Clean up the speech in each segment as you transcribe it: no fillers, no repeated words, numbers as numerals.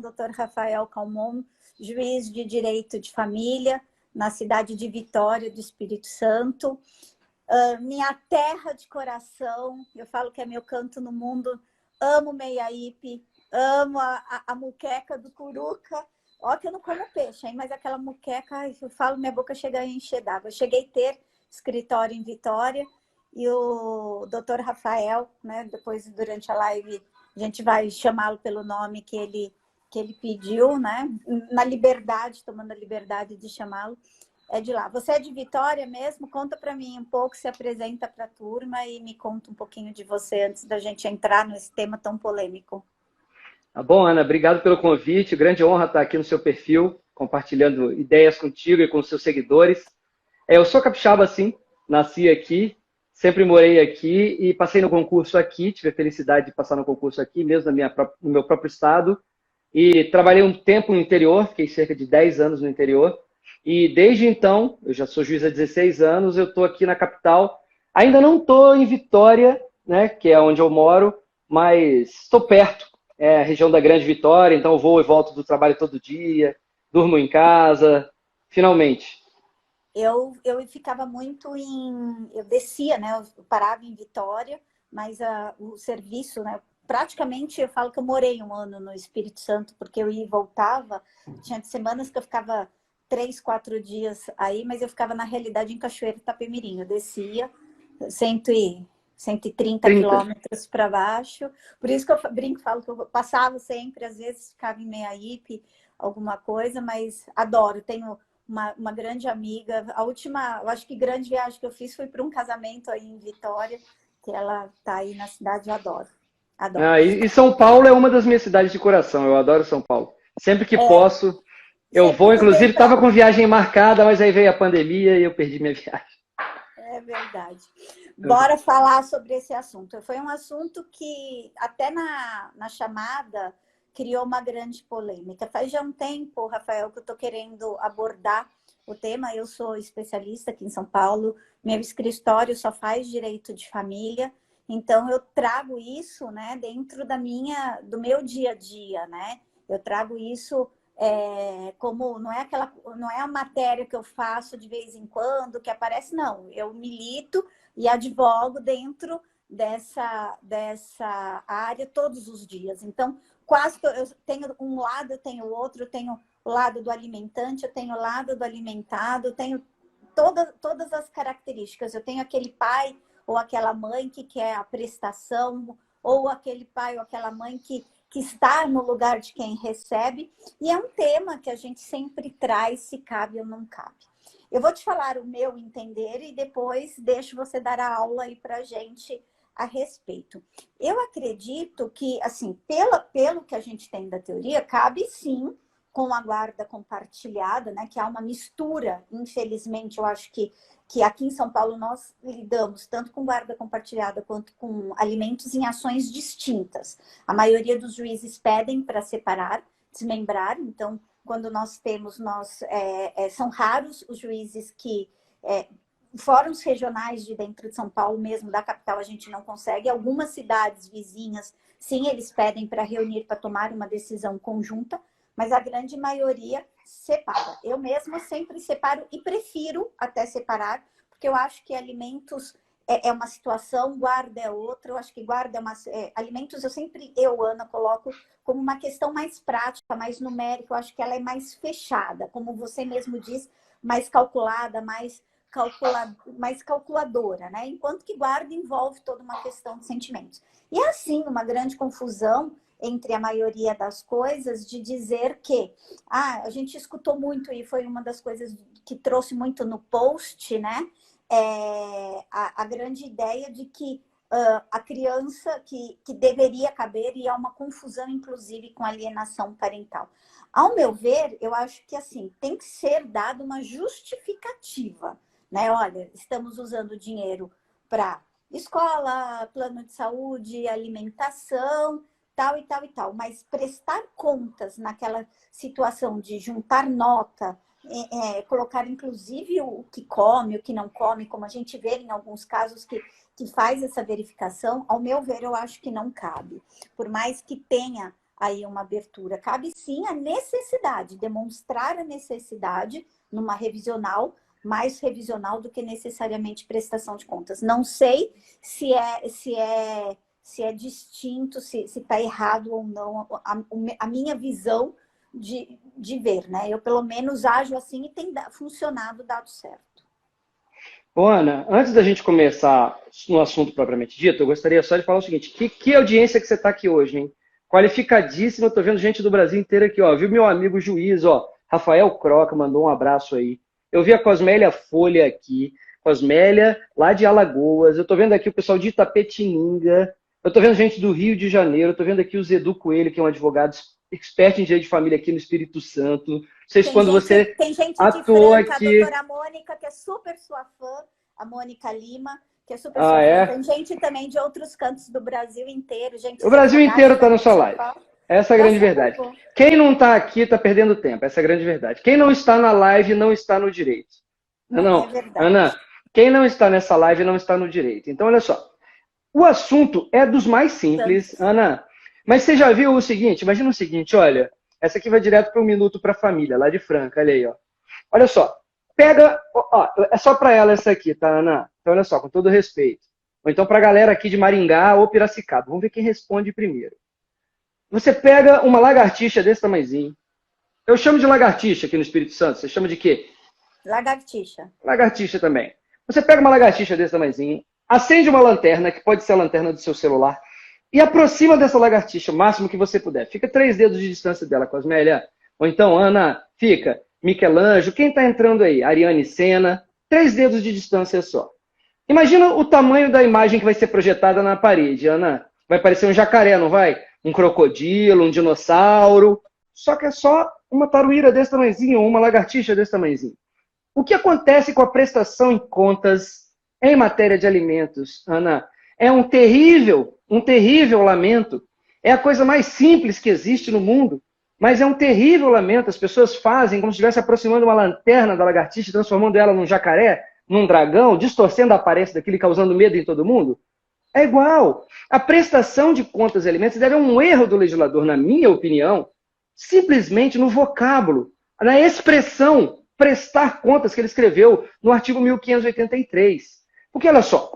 Dr. Rafael Calmon, juiz de Direito de Família, na cidade de Vitória, do Espírito Santo. Minha terra de coração, eu falo que é meu canto no mundo, amo Meiaípe, amo a muqueca do Curuca. Ó que eu não como peixe, hein? Mas aquela muqueca, eu falo, minha boca chega a encher d'água. Eu cheguei a ter escritório em Vitória e o doutor Rafael, né, depois durante a live, a gente vai chamá-lo pelo nome que ele pediu, né? Na liberdade, tomando a liberdade de chamá-lo, é de lá. Você é de Vitória mesmo? Conta para mim um pouco, se apresenta para a turma e me conta um pouquinho de você antes da gente entrar nesse tema tão polêmico. Tá bom, Ana, obrigado pelo convite. Grande honra estar aqui no seu perfil, compartilhando ideias contigo e com os seus seguidores. Eu sou capixaba, sim, nasci aqui, sempre morei aqui e passei no concurso aqui, tive a felicidade de passar no concurso aqui, mesmo no meu próprio estado. E trabalhei um tempo no interior, fiquei cerca de 10 anos no interior. E desde então, eu já sou juiz há 16 anos, eu estou aqui na capital. Ainda não estou em Vitória, né, que é onde eu moro, mas estou perto. É a região da Grande Vitória, então eu vou e volto do trabalho todo dia, durmo em casa, finalmente. Eu ficava muito em... Eu descia, né? Eu parava em Vitória, mas o serviço, né? Praticamente, eu falo que eu morei um ano no Espírito Santo, porque eu ia e voltava. Tinha semanas que eu ficava 3, 4 dias aí, mas eu ficava, na realidade, em Cachoeiro Itapemirim. Eu descia 130 quilômetros para baixo. Por isso que eu brinco, falo que eu passava sempre, às vezes ficava em Meiaípe, alguma coisa, mas adoro. Tenho uma grande amiga. A última, eu acho que grande viagem que eu fiz foi para um casamento aí em Vitória, que ela está aí na cidade, eu adoro. Adoro. E São Paulo é uma das minhas cidades de coração, eu adoro São Paulo. Sempre que posso, eu vou. Inclusive, estava com viagem marcada, mas aí veio a pandemia e eu perdi minha viagem. É verdade. Bora falar sobre esse assunto. Foi um assunto que até na chamada criou uma grande polêmica. Faz já um tempo, Rafael, que eu estou querendo abordar o tema. Eu sou especialista aqui em São Paulo, meu escritório só faz direito de família, então eu trago isso, né, dentro do meu dia a dia, né? Eu trago isso como não é a matéria que eu faço de vez em quando, que aparece, não. Eu milito e advogo dentro dessa área todos os dias. Então, quase que eu tenho um lado, eu tenho outro, eu tenho o lado do alimentante, eu tenho o lado do alimentado, eu tenho todas as características. Eu tenho aquele pai ou aquela mãe que quer a prestação, ou aquele pai ou aquela mãe que está no lugar de quem recebe, e é um tema que a gente sempre traz, se cabe ou não cabe. Eu vou te falar o meu entender e depois deixo você dar a aula aí para a gente a respeito. Eu acredito que, assim, pelo que a gente tem da teoria, cabe sim com a guarda compartilhada, né, que há uma mistura, infelizmente, eu acho que aqui em São Paulo nós lidamos tanto com guarda compartilhada quanto com alimentos em ações distintas. A maioria dos juízes pedem para separar, desmembrar, então, quando nós temos, são raros os juízes que... fóruns regionais de dentro de São Paulo mesmo, da capital, a gente não consegue. Algumas cidades vizinhas, sim, eles pedem para reunir, para tomar uma decisão conjunta, mas a grande maioria separa. Eu mesma sempre separo e prefiro até separar, porque eu acho que alimentos é uma situação, guarda é outra. Eu acho que guarda alimentos, Ana, coloco como uma questão mais prática, mais numérica. Eu acho que ela é mais fechada, como você mesmo diz, mais calculada, mais calculadora, né? Enquanto que guarda envolve toda uma questão de sentimentos. E é assim, uma grande confusão entre a maioria das coisas, de dizer que a gente escutou muito, e foi uma das coisas que trouxe muito no post, né? A grande ideia de que a criança que deveria caber, e há uma confusão, inclusive, com alienação parental. Ao meu ver, eu acho que assim, tem que ser dada uma justificativa, né? Olha, estamos usando dinheiro para escola, plano de saúde, alimentação, tal e tal e tal, mas prestar contas naquela situação de juntar nota, colocar inclusive o que come, o que não come, como a gente vê em alguns casos que faz essa verificação, ao meu ver, eu acho que não cabe. Por mais que tenha aí uma abertura. Cabe sim a necessidade, demonstrar a necessidade numa revisional, mais revisional do que necessariamente prestação de contas. Não sei se é distinto, se está errado ou não a minha visão de ver, né? Eu, pelo menos, ajo assim e tem funcionado, dado certo. Bom, Ana, antes da gente começar no assunto propriamente dito, eu gostaria só de falar o seguinte, que audiência que você está aqui hoje, hein? Qualificadíssima, eu tô vendo gente do Brasil inteiro aqui, ó. Viu meu amigo juiz, ó, Rafael Croca, mandou um abraço aí. Eu vi a Cosmélia Folha aqui, Cosmélia lá de Alagoas, eu tô vendo aqui o pessoal de Itapetininga, eu tô vendo gente do Rio de Janeiro, eu tô vendo aqui o Zedu Coelho, que é um advogado expert em direito de família aqui no Espírito Santo. Não sei se quando você tem gente atuou de Franca, aqui... a doutora Mônica, que é super sua fã, a Mônica Lima, que é super sua fã. É? Tem gente também de outros cantos do Brasil inteiro. Gente, o Brasil inteiro está na sua live. Essa é a grande verdade. Bom. Quem não está aqui está perdendo tempo. Essa é a grande verdade. Quem não está na live não está no direito. Não, É verdade. Ana, quem não está nessa live não está no direito. Então, olha só. O assunto é dos mais simples, Ana. Mas você já viu o seguinte? Imagina o seguinte, olha. Essa aqui vai direto para um minuto para a família, lá de Franca. Olha aí, ó. Olha só. Pega, ó, é só para ela essa aqui, tá, Ana? Então, olha só, com todo respeito. Ou então para a galera aqui de Maringá ou Piracicaba. Vamos ver quem responde primeiro. Você pega uma lagartixa desse tamanhozinho. Eu chamo de lagartixa aqui no Espírito Santo. Você chama de quê? Lagartixa. Lagartixa também. Você pega uma lagartixa desse tamanhozinho, acende uma lanterna, que pode ser a lanterna do seu celular, e aproxima dessa lagartixa o máximo que você puder. Fica 3 dedos de distância dela, Cosmélia. Ou então, Ana, fica. Michelangelo, quem está entrando aí? Ariane Sena. 3 dedos de distância só. Imagina o tamanho da imagem que vai ser projetada na parede, Ana. Vai parecer um jacaré, não vai? Um crocodilo, um dinossauro. Só que é só uma taruíra desse tamanhozinho, ou uma lagartixa desse tamanhozinho. O que acontece com a prestação em contas em matéria de alimentos, Ana? É um terrível lamento. É a coisa mais simples que existe no mundo, mas é um terrível lamento. As pessoas fazem como se estivesse aproximando uma lanterna da lagartixa, transformando ela num jacaré, num dragão, distorcendo a aparência daquilo e causando medo em todo mundo. É igual. A prestação de contas e alimentos deve a um erro do legislador, na minha opinião, simplesmente no vocábulo, na expressão prestar contas que ele escreveu no artigo 1583. Porque olha só,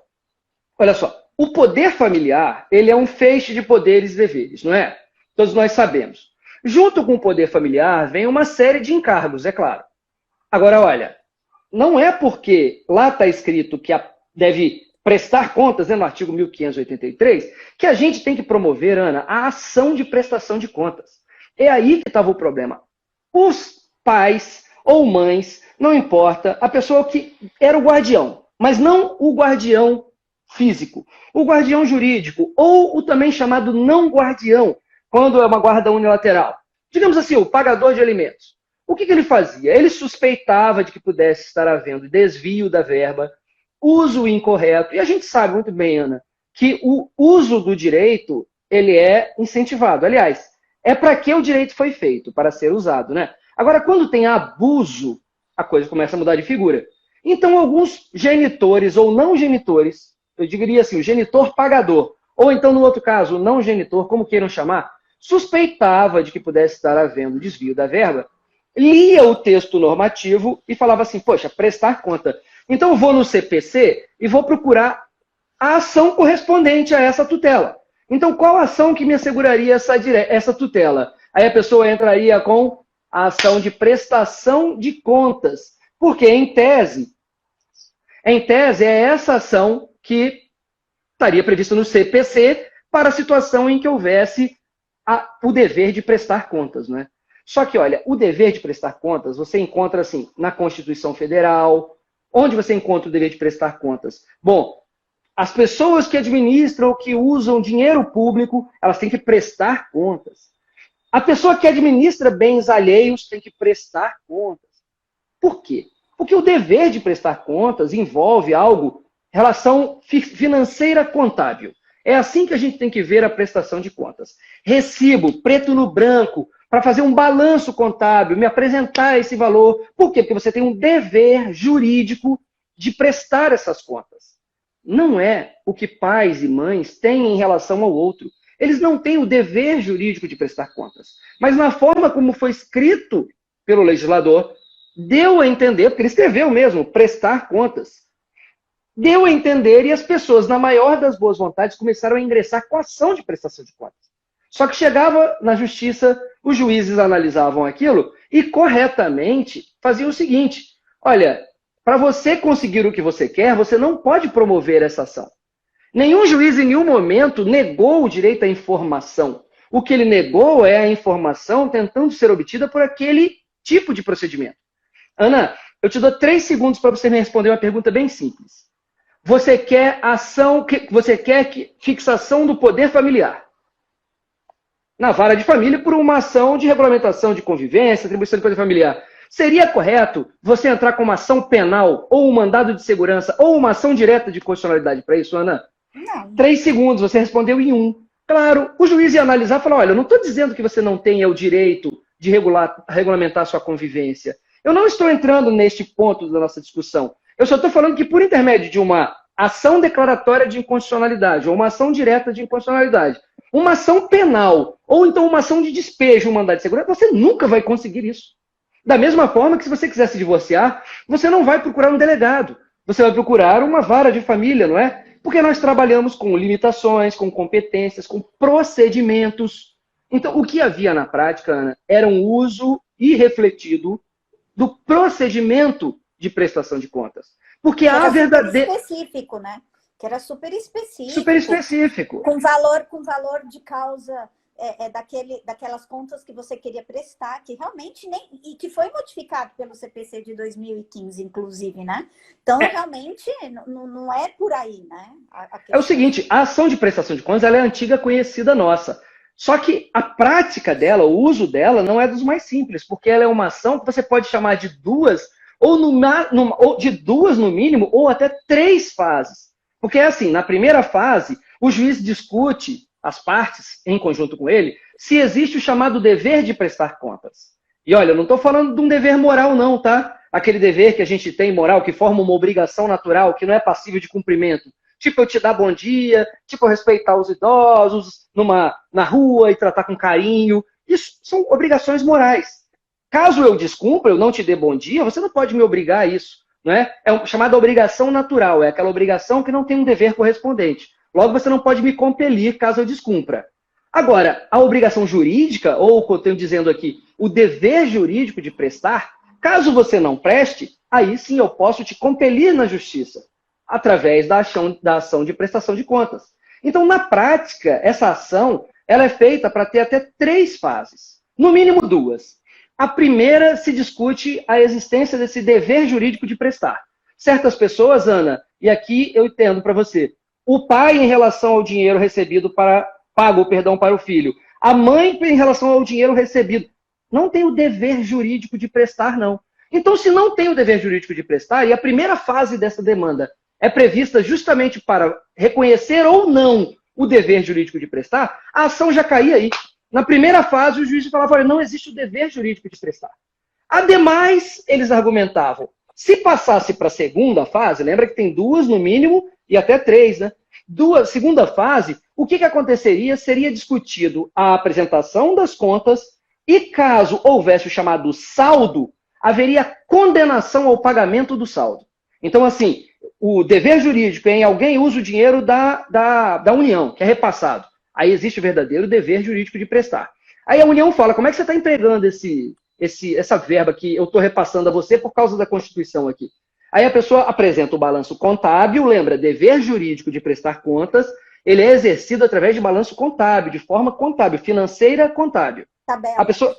o poder familiar, ele é um feixe de poderes e deveres, não é? Todos nós sabemos. Junto com o poder familiar vem uma série de encargos, é claro. Agora, olha, não é porque lá está escrito que deve prestar contas, né, no artigo 1583, que a gente tem que promover, Ana, a ação de prestação de contas. É aí que estava o problema. Os pais ou mães, não importa, a pessoa que era o guardião, mas não o guardião físico, o guardião jurídico, ou o também chamado não guardião, quando é uma guarda unilateral. Digamos assim, o pagador de alimentos. O que ele fazia? Ele suspeitava de que pudesse estar havendo desvio da verba, uso incorreto, e a gente sabe muito bem, Ana, que o uso do direito, ele é incentivado. Aliás, é para que o direito foi feito, para ser usado, né? Agora, quando tem abuso, a coisa começa a mudar de figura. Então, alguns genitores ou não genitores, eu diria assim, o genitor pagador, ou então, no outro caso, o não genitor, como queiram chamar, suspeitava de que pudesse estar havendo desvio da verba, lia o texto normativo e falava assim, poxa, prestar conta. Então, eu vou no CPC e vou procurar a ação correspondente a essa tutela. Então, qual ação que me asseguraria essa tutela? Aí a pessoa entraria com a ação de prestação de contas. Porque, em tese, é essa ação que estaria prevista no CPC para a situação em que houvesse o dever de prestar contas, né? Só que, olha, o dever de prestar contas você encontra, assim, na Constituição Federal. Onde você encontra o dever de prestar contas? Bom, as pessoas que administram ou que usam dinheiro público, elas têm que prestar contas. A pessoa que administra bens alheios tem que prestar contas. Por quê? Porque o dever de prestar contas envolve relação financeira contábil. É assim que a gente tem que ver a prestação de contas. Recibo, preto no branco, para fazer um balanço contábil, me apresentar esse valor. Por quê? Porque você tem um dever jurídico de prestar essas contas. Não é o que pais e mães têm em relação ao outro. eles não têm o dever jurídico de prestar contas. Mas na forma como foi escrito pelo legislador, deu a entender, porque ele escreveu mesmo, prestar contas, deu a entender e as pessoas, na maior das boas vontades, começaram a ingressar com a ação de prestação de contas. Só que chegava na justiça, os juízes analisavam aquilo e corretamente faziam o seguinte: olha, para você conseguir o que você quer, você não pode promover essa ação. Nenhum juiz em nenhum momento negou o direito à informação. O que ele negou é a informação tentando ser obtida por aquele tipo de procedimento. Ana, eu te dou 3 segundos para você me responder uma pergunta bem simples. Você quer fixação do poder familiar na vara de família por uma ação de regulamentação de convivência, atribuição de poder familiar. Seria correto você entrar com uma ação penal, ou um mandado de segurança, ou uma ação direta de constitucionalidade para isso, Ana? Não. 3 segundos, você respondeu em 1. Claro, o juiz ia analisar e falar, olha, eu não estou dizendo que você não tenha o direito de regulamentar a sua convivência. Eu não estou entrando neste ponto da nossa discussão. Eu só estou falando que por intermédio de uma ação declaratória de inconstitucionalidade, ou uma ação direta de inconstitucionalidade, uma ação penal, ou então uma ação de despejo, um mandado de segurança, você nunca vai conseguir isso. Da mesma forma que se você quiser se divorciar, você não vai procurar um delegado. Você vai procurar uma vara de família, não é? Porque nós trabalhamos com limitações, com competências, com procedimentos. Então, o que havia na prática, Ana, era um uso irrefletido do procedimento de prestação de contas. Porque a verdadeira... específico, né? Que era super específico. Super específico. Com valor de causa daquelas contas que você queria prestar, que realmente nem... E que foi modificado pelo CPC de 2015, inclusive, né? Então, realmente, não é por aí, né? É o seguinte, a ação de prestação de contas ela é antiga conhecida nossa. Só que a prática dela, o uso dela, não é dos mais simples, porque ela é uma ação que você pode chamar de duas, ou de duas no mínimo, ou até 3 fases. Porque é assim, na primeira fase, o juiz discute, as partes, em conjunto com ele, se existe o chamado dever de prestar contas. E olha, eu não estou falando de um dever moral não, tá? Aquele dever que a gente tem moral, que forma uma obrigação natural, que não é passível de cumprimento. Tipo, eu te dar bom dia, tipo, eu respeitar os idosos na rua e tratar com carinho. Isso são obrigações morais. Caso eu descumpra, eu não te dê bom dia, você não pode me obrigar a isso. Não é? É chamada obrigação natural, é aquela obrigação que não tem um dever correspondente. Logo, você não pode me compelir caso eu descumpra. Agora, a obrigação jurídica, ou o que eu tenho dizendo aqui, o dever jurídico de prestar, caso você não preste, aí sim eu posso te compelir na justiça, através da ação de prestação de contas. Então, na prática, essa ação ela é feita para ter até 3 fases, no mínimo 2. A primeira se discute a existência desse dever jurídico de prestar. Certas pessoas, Ana, e aqui eu entendo para você, o pai em relação ao dinheiro recebido pago para o filho, a mãe em relação ao dinheiro recebido, não tem o dever jurídico de prestar, não. Então, se não tem o dever jurídico de prestar, e a primeira fase dessa demanda é prevista justamente para reconhecer ou não o dever jurídico de prestar, a ação já caía aí. Na primeira fase, o juiz falava, olha, não existe o dever jurídico de prestar. Ademais, eles argumentavam, se passasse para a segunda fase, lembra que tem 2 no mínimo e até 3, né? Segunda fase, o que aconteceria? Seria discutido a apresentação das contas e caso houvesse o chamado saldo, haveria condenação ao pagamento do saldo. Então, assim, o dever jurídico é em alguém usa o dinheiro da União, que é repassado. Aí existe o verdadeiro dever jurídico de prestar. Aí a União fala, como é que você está empregando essa verba que eu estou repassando a você por causa da Constituição aqui? Aí a pessoa apresenta o balanço contábil, lembra, dever jurídico de prestar contas, ele é exercido através de balanço contábil, de forma contábil, financeira contábil. Tabela. A pessoa,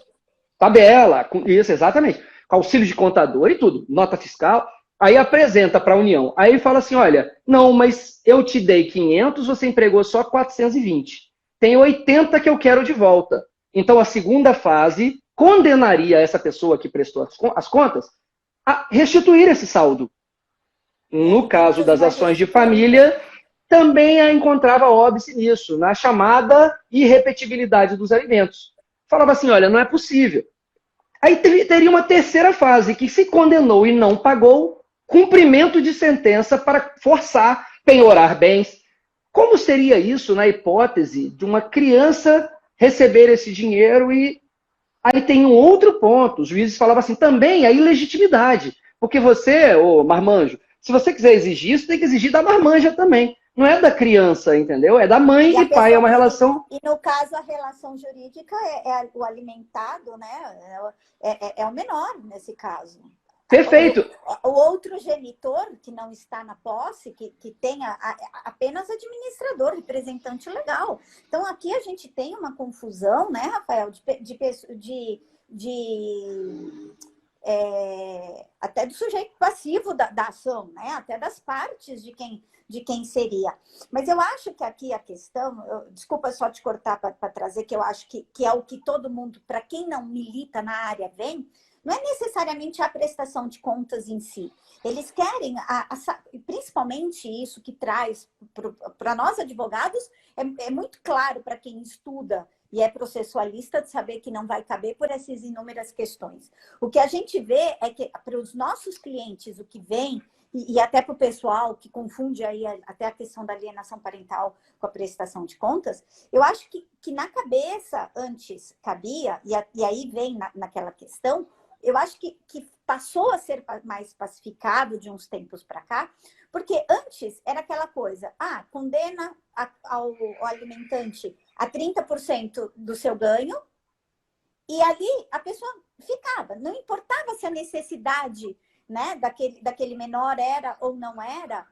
tabela, isso, exatamente. Auxílio de contador e tudo, nota fiscal. Aí apresenta para a União. Aí ele fala assim, olha, não, mas eu te dei 500, você empregou só 420. Tem 80 que eu quero de volta. Então a segunda fase condenaria essa pessoa que prestou as contas a restituir esse saldo. No caso das ações de família, também a encontrava óbice nisso, na chamada irrepetibilidade dos alimentos. Falava assim, olha, não é possível. Aí teria uma terceira fase, que se condenou e não pagou, cumprimento de sentença para forçar, penhorar bens. Como seria isso na hipótese de uma criança receber esse dinheiro e aí tem um outro ponto, os juízes falavam assim, também a ilegitimidade, porque você, ô marmanjo, se você quiser exigir isso, tem que exigir da marmanja também. Não é da criança, entendeu? É da mãe e pai, é uma relação... E no caso, a relação jurídica é o alimentado, né? É o menor nesse caso. Perfeito. O outro genitor, que não está na posse, que tem apenas administrador, representante legal. Então, aqui a gente tem uma confusão, né, Rafael, até do sujeito passivo da ação, né? Até das partes de quem seria. Mas eu acho que aqui a questão, desculpa só te cortar para trazer, que eu acho que é o que todo mundo, para quem não milita na área, vem, não é necessariamente a prestação de contas em si. Eles querem, principalmente isso que traz para nós advogados, é muito claro para quem estuda e é processualista de saber que não vai caber por essas inúmeras questões. O que a gente vê é que para os nossos clientes, o que vem, e até para o pessoal que confunde aí até a questão da alienação parental com a prestação de contas, eu acho que na cabeça antes cabia, e aí vem naquela questão, eu acho que passou a ser mais pacificado de uns tempos para cá, porque antes era aquela coisa, condena ao alimentante a 30% do seu ganho, e ali a pessoa ficava, não importava se a necessidade, né, daquele menor era ou não era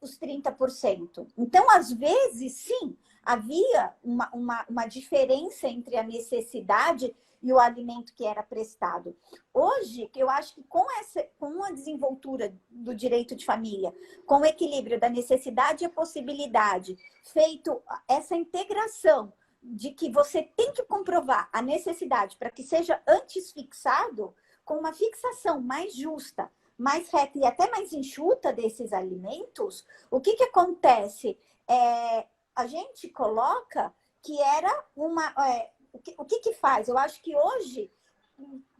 os 30%. Então, às vezes, sim, havia uma diferença entre a necessidade e o alimento que era prestado. Hoje, eu acho que com a desenvoltura do direito de família, com o equilíbrio da necessidade e a possibilidade, feito essa integração de que você tem que comprovar a necessidade para que seja antes fixado, com uma fixação mais justa, mais reta e até mais enxuta desses alimentos, o que acontece? A gente coloca que era uma... O que faz? Eu acho que hoje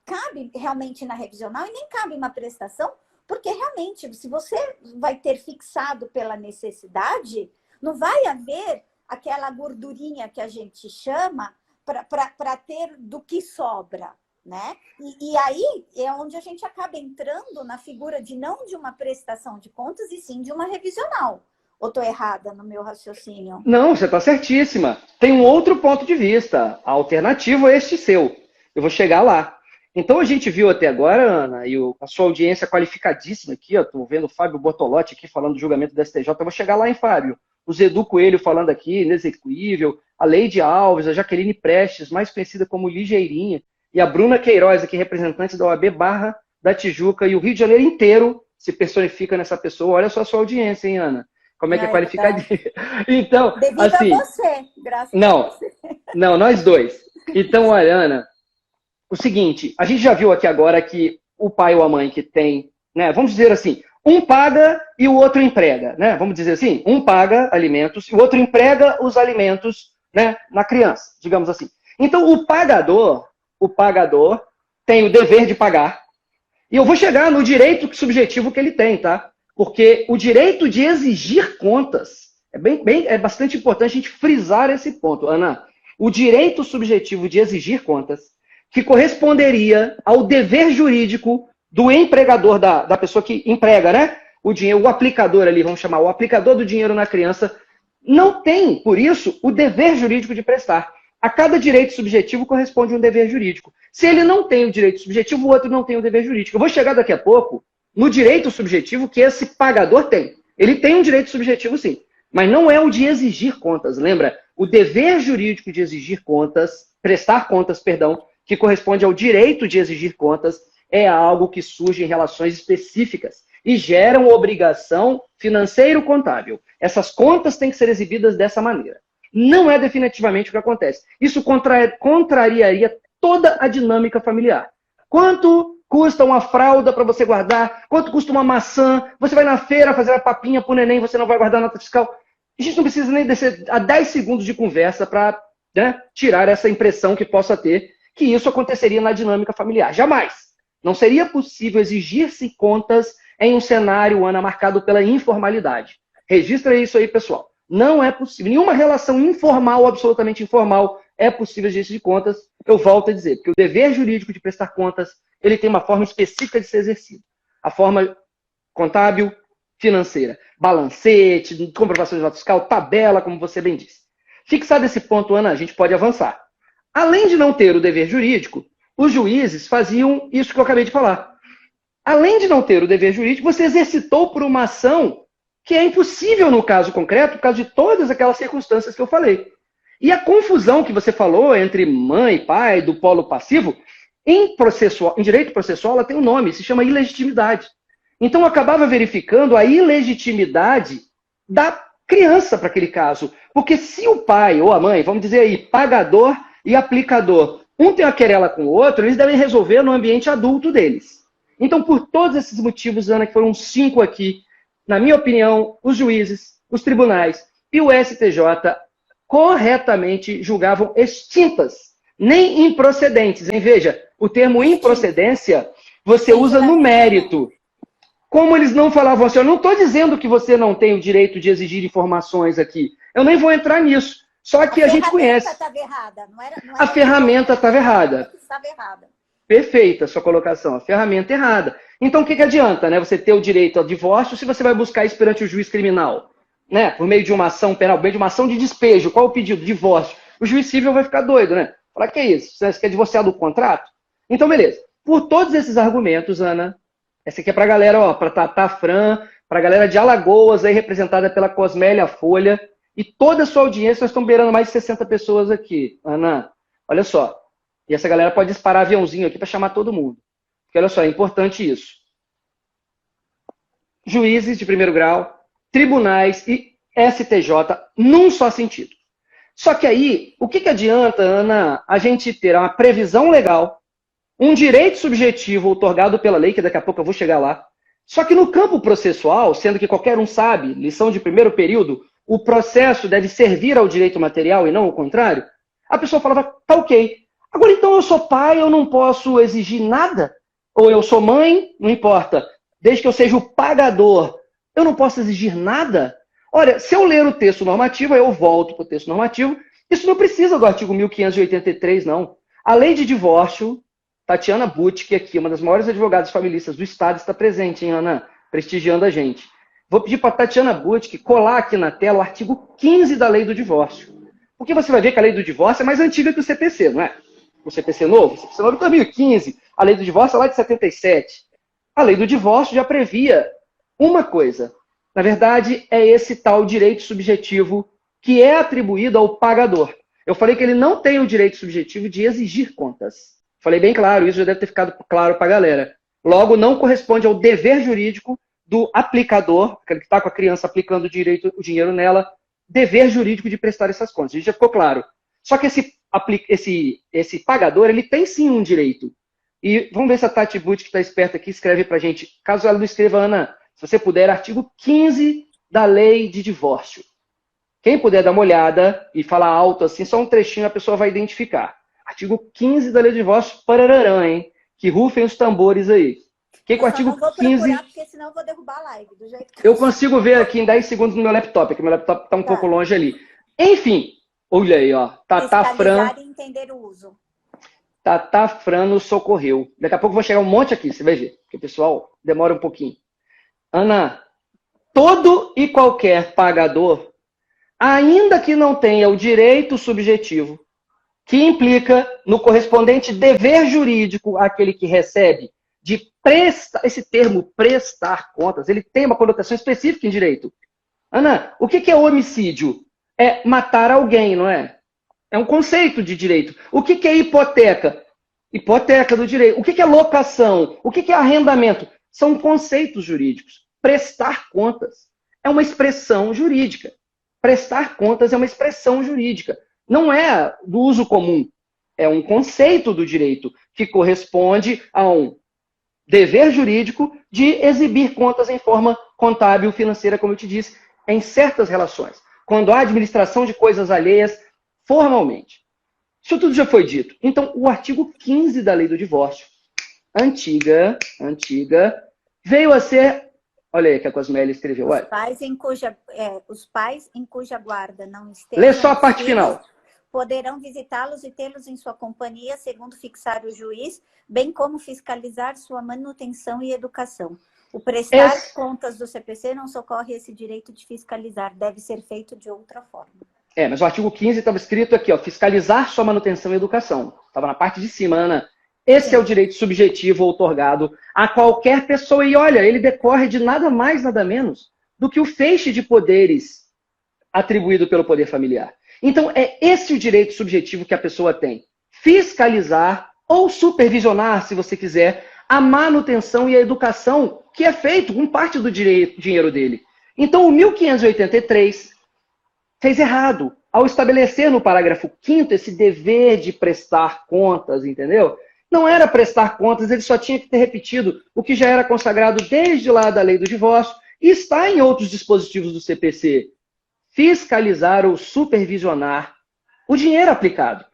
cabe realmente na revisional e nem cabe uma prestação, porque realmente, se você vai ter fixado pela necessidade, não vai haver aquela gordurinha que a gente chama para ter do que sobra, né? E aí é onde a gente acaba entrando na figura não de uma prestação de contas, e sim de uma revisional. Ou estou errada no meu raciocínio? Não, você está certíssima. Tem um outro ponto de vista, alternativo a este seu. Eu vou chegar lá. Então, a gente viu até agora, Ana, e a sua audiência qualificadíssima aqui, estou vendo o Fábio Bortolotti aqui falando do julgamento do STJ, eu vou chegar lá, hein, Fábio? O Zedu Coelho falando aqui, inexequível, a Leide Alves, a Jaqueline Prestes, mais conhecida como Ligeirinha, e a Bruna Queiroz, aqui, representante da OAB Barra da Tijuca, e o Rio de Janeiro inteiro se personifica nessa pessoa. Olha só a sua audiência, hein, Ana? Como é que é qualificadinho? Então, devido assim, a você, graças a você. Não, nós dois. Então, olha, Ana, o seguinte, a gente já viu aqui agora que o pai ou a mãe que tem, né, vamos dizer assim, um paga e o outro emprega, né? Vamos dizer assim, um paga alimentos e o outro emprega os alimentos, né, na criança, digamos assim. Então, o pagador tem o dever de pagar. E eu vou chegar no direito subjetivo que ele tem, tá? Porque o direito de exigir contas, é bastante importante a gente frisar esse ponto, Ana. O direito subjetivo de exigir contas, que corresponderia ao dever jurídico do empregador, da pessoa que emprega, né? O dinheiro, o aplicador ali, vamos chamar, o aplicador do dinheiro na criança, não tem, por isso, o dever jurídico de prestar. A cada direito subjetivo corresponde um dever jurídico. Se ele não tem o direito subjetivo, o outro não tem o dever jurídico. Eu vou chegar daqui a pouco no direito subjetivo que esse pagador tem. Ele tem um direito subjetivo, sim, mas não é o de exigir contas. Lembra? O dever jurídico de exigir contas, prestar contas, perdão, que corresponde ao direito de exigir contas, é algo que surge em relações específicas e geram obrigação financeiro-contábil. Essas contas têm que ser exibidas dessa maneira. Não é definitivamente o que acontece. Isso contrariaria toda a dinâmica familiar. Quanto custa uma fralda para você guardar? Quanto custa uma maçã? Você vai na feira fazer a papinha para o neném, você não vai guardar a nota fiscal? A gente não precisa nem descer a 10 segundos de conversa para, né, tirar essa impressão que possa ter que isso aconteceria na dinâmica familiar. Jamais. Não seria possível exigir-se contas em um cenário, Ana, marcado pela informalidade. Registra isso aí, pessoal. Não é possível. Nenhuma relação informal, absolutamente informal, é possível exigência de contas. Eu volto a dizer, porque o dever jurídico de prestar contas, ele tem uma forma específica de ser exercido. A forma contábil, financeira. Balancete, comprovação de nota fiscal, tabela, como você bem disse. Fixado esse ponto, Ana, a gente pode avançar. Além de não ter o dever jurídico, os juízes faziam isso que eu acabei de falar. Além de não ter o dever jurídico, você exercitou por uma ação que é impossível no caso concreto, por causa de todas aquelas circunstâncias que eu falei. E a confusão que você falou entre mãe e pai, do polo passivo, em direito processual, ela tem um nome, se chama ilegitimidade. Então, eu acabava verificando a ilegitimidade da criança para aquele caso. Porque se o pai ou a mãe, vamos dizer aí, pagador e aplicador, um tem uma querela com o outro, eles devem resolver no ambiente adulto deles. Então, por todos esses motivos, Ana, que foram 5 aqui, na minha opinião, os juízes, os tribunais e o STJ corretamente julgavam extintas, nem improcedentes. Hein? Veja, o termo improcedência você usa no mérito. Como eles não falavam assim, eu não estou dizendo que você não tem o direito de exigir informações aqui. Eu nem vou entrar nisso. Só que a gente conhece. A ferramenta estava errada. Estava errada. Perfeita a sua colocação, a ferramenta errada. Então, o que adianta, né? Você ter o direito ao divórcio se você vai buscar isso perante o juiz criminal, né? Por meio de uma ação penal, por meio de uma ação de despejo. Qual o pedido? Divórcio. O juiz civil vai ficar doido, né? Falar, que é isso? Você quer divorciar do contrato? Então, beleza. Por todos esses argumentos, Ana, essa aqui é pra galera, ó, pra Tata Fran, pra galera de Alagoas, aí representada pela Cosmélia Folha, e toda a sua audiência, nós estamos beirando mais de 60 pessoas aqui. Ana, olha só. E essa galera pode disparar aviãozinho aqui para chamar todo mundo. Porque olha só, é importante isso. Juízes de primeiro grau, tribunais e STJ, num só sentido. Só que aí, o que adianta, Ana, a gente ter uma previsão legal, um direito subjetivo otorgado pela lei, que daqui a pouco eu vou chegar lá, só que no campo processual, sendo que qualquer um sabe, lição de primeiro período, o processo deve servir ao direito material e não o contrário, a pessoa falava, tá ok. Agora, então, eu sou pai, eu não posso exigir nada? Ou eu sou mãe, não importa. Desde que eu seja o pagador, eu não posso exigir nada? Olha, se eu ler o texto normativo, eu volto para o texto normativo, isso não precisa do artigo 1583, não. A lei de divórcio, Tatiana Butch, aqui, uma das maiores advogadas familistas do Estado, está presente, hein, Ana? Prestigiando a gente. Vou pedir para a Tatiana Butch colar aqui na tela o artigo 15 da lei do divórcio. Porque você vai ver que a lei do divórcio é mais antiga que o CPC, não é? O CPC novo? O CPC novo é de 2015. A lei do divórcio é lá de 77. A lei do divórcio já previa uma coisa. Na verdade, é esse tal direito subjetivo que é atribuído ao pagador. Eu falei que ele não tem o direito subjetivo de exigir contas. Falei bem claro, isso já deve ter ficado claro para a galera. Logo, não corresponde ao dever jurídico do aplicador, aquele que está com a criança aplicando o dinheiro nela, dever jurídico de prestar essas contas. Isso já ficou claro. Só que esse pagador, ele tem sim um direito. E vamos ver se a Tati Butch, que está esperta aqui, escreve para a gente. Caso ela não escreva, Ana, se você puder, artigo 15 da lei de divórcio. Quem puder dar uma olhada e falar alto assim, só um trechinho a pessoa vai identificar. Artigo 15 da lei de divórcio, parararã, hein? Que rufem os tambores aí. Que com o artigo 15... porque senão eu vou derrubar a live. Do jeito que eu consigo ver aqui em 10 segundos no meu laptop, que meu laptop está um pouco longe ali. Enfim, olha aí, ó. Tata Fran. E entender o uso. Tata Fran nos socorreu. Daqui a pouco vou chegar um monte aqui, você vai ver. Porque o pessoal demora um pouquinho. Ana, todo e qualquer pagador, ainda que não tenha o direito subjetivo, que implica no correspondente dever jurídico àquele que recebe, de prestar, esse termo prestar contas, ele tem uma conotação específica em direito. Ana, o que é homicídio? É matar alguém, não é? É um conceito de direito. O que é hipoteca? Hipoteca do direito. O que é locação? O que é arrendamento? São conceitos jurídicos. Prestar contas é uma expressão jurídica. Prestar contas é uma expressão jurídica. Não é do uso comum. É um conceito do direito que corresponde a um dever jurídico de exibir contas em forma contábil, financeira, como eu te disse, em certas relações. Quando há administração de coisas alheias formalmente. Isso tudo já foi dito. Então, o artigo 15 da lei do divórcio, antiga, veio a ser Olha aí que a Cosmélia escreveu. Olha. Os pais em cuja guarda não Lê estejam só a os parte filhos final. poderão visitá-los e tê-los em sua companhia, segundo fixar o juiz, bem como fiscalizar sua manutenção e educação. O prestar contas do CPC não socorre esse direito de fiscalizar, deve ser feito de outra forma. Mas o artigo 15 estava escrito aqui, ó, fiscalizar sua manutenção e educação. Estava na parte de cima, Ana. Esse é o direito subjetivo outorgado a qualquer pessoa. E olha, ele decorre de nada mais, nada menos do que o feixe de poderes atribuído pelo poder familiar. Então, é esse o direito subjetivo que a pessoa tem. Fiscalizar ou supervisionar, se você quiser, a manutenção e a educação que é feito com parte do dinheiro dele. Então, o 1583 fez errado ao estabelecer no parágrafo 5º esse dever de prestar contas, entendeu? Não era prestar contas, ele só tinha que ter repetido o que já era consagrado desde lá da lei do divórcio e está em outros dispositivos do CPC. Fiscalizar ou supervisionar o dinheiro aplicado.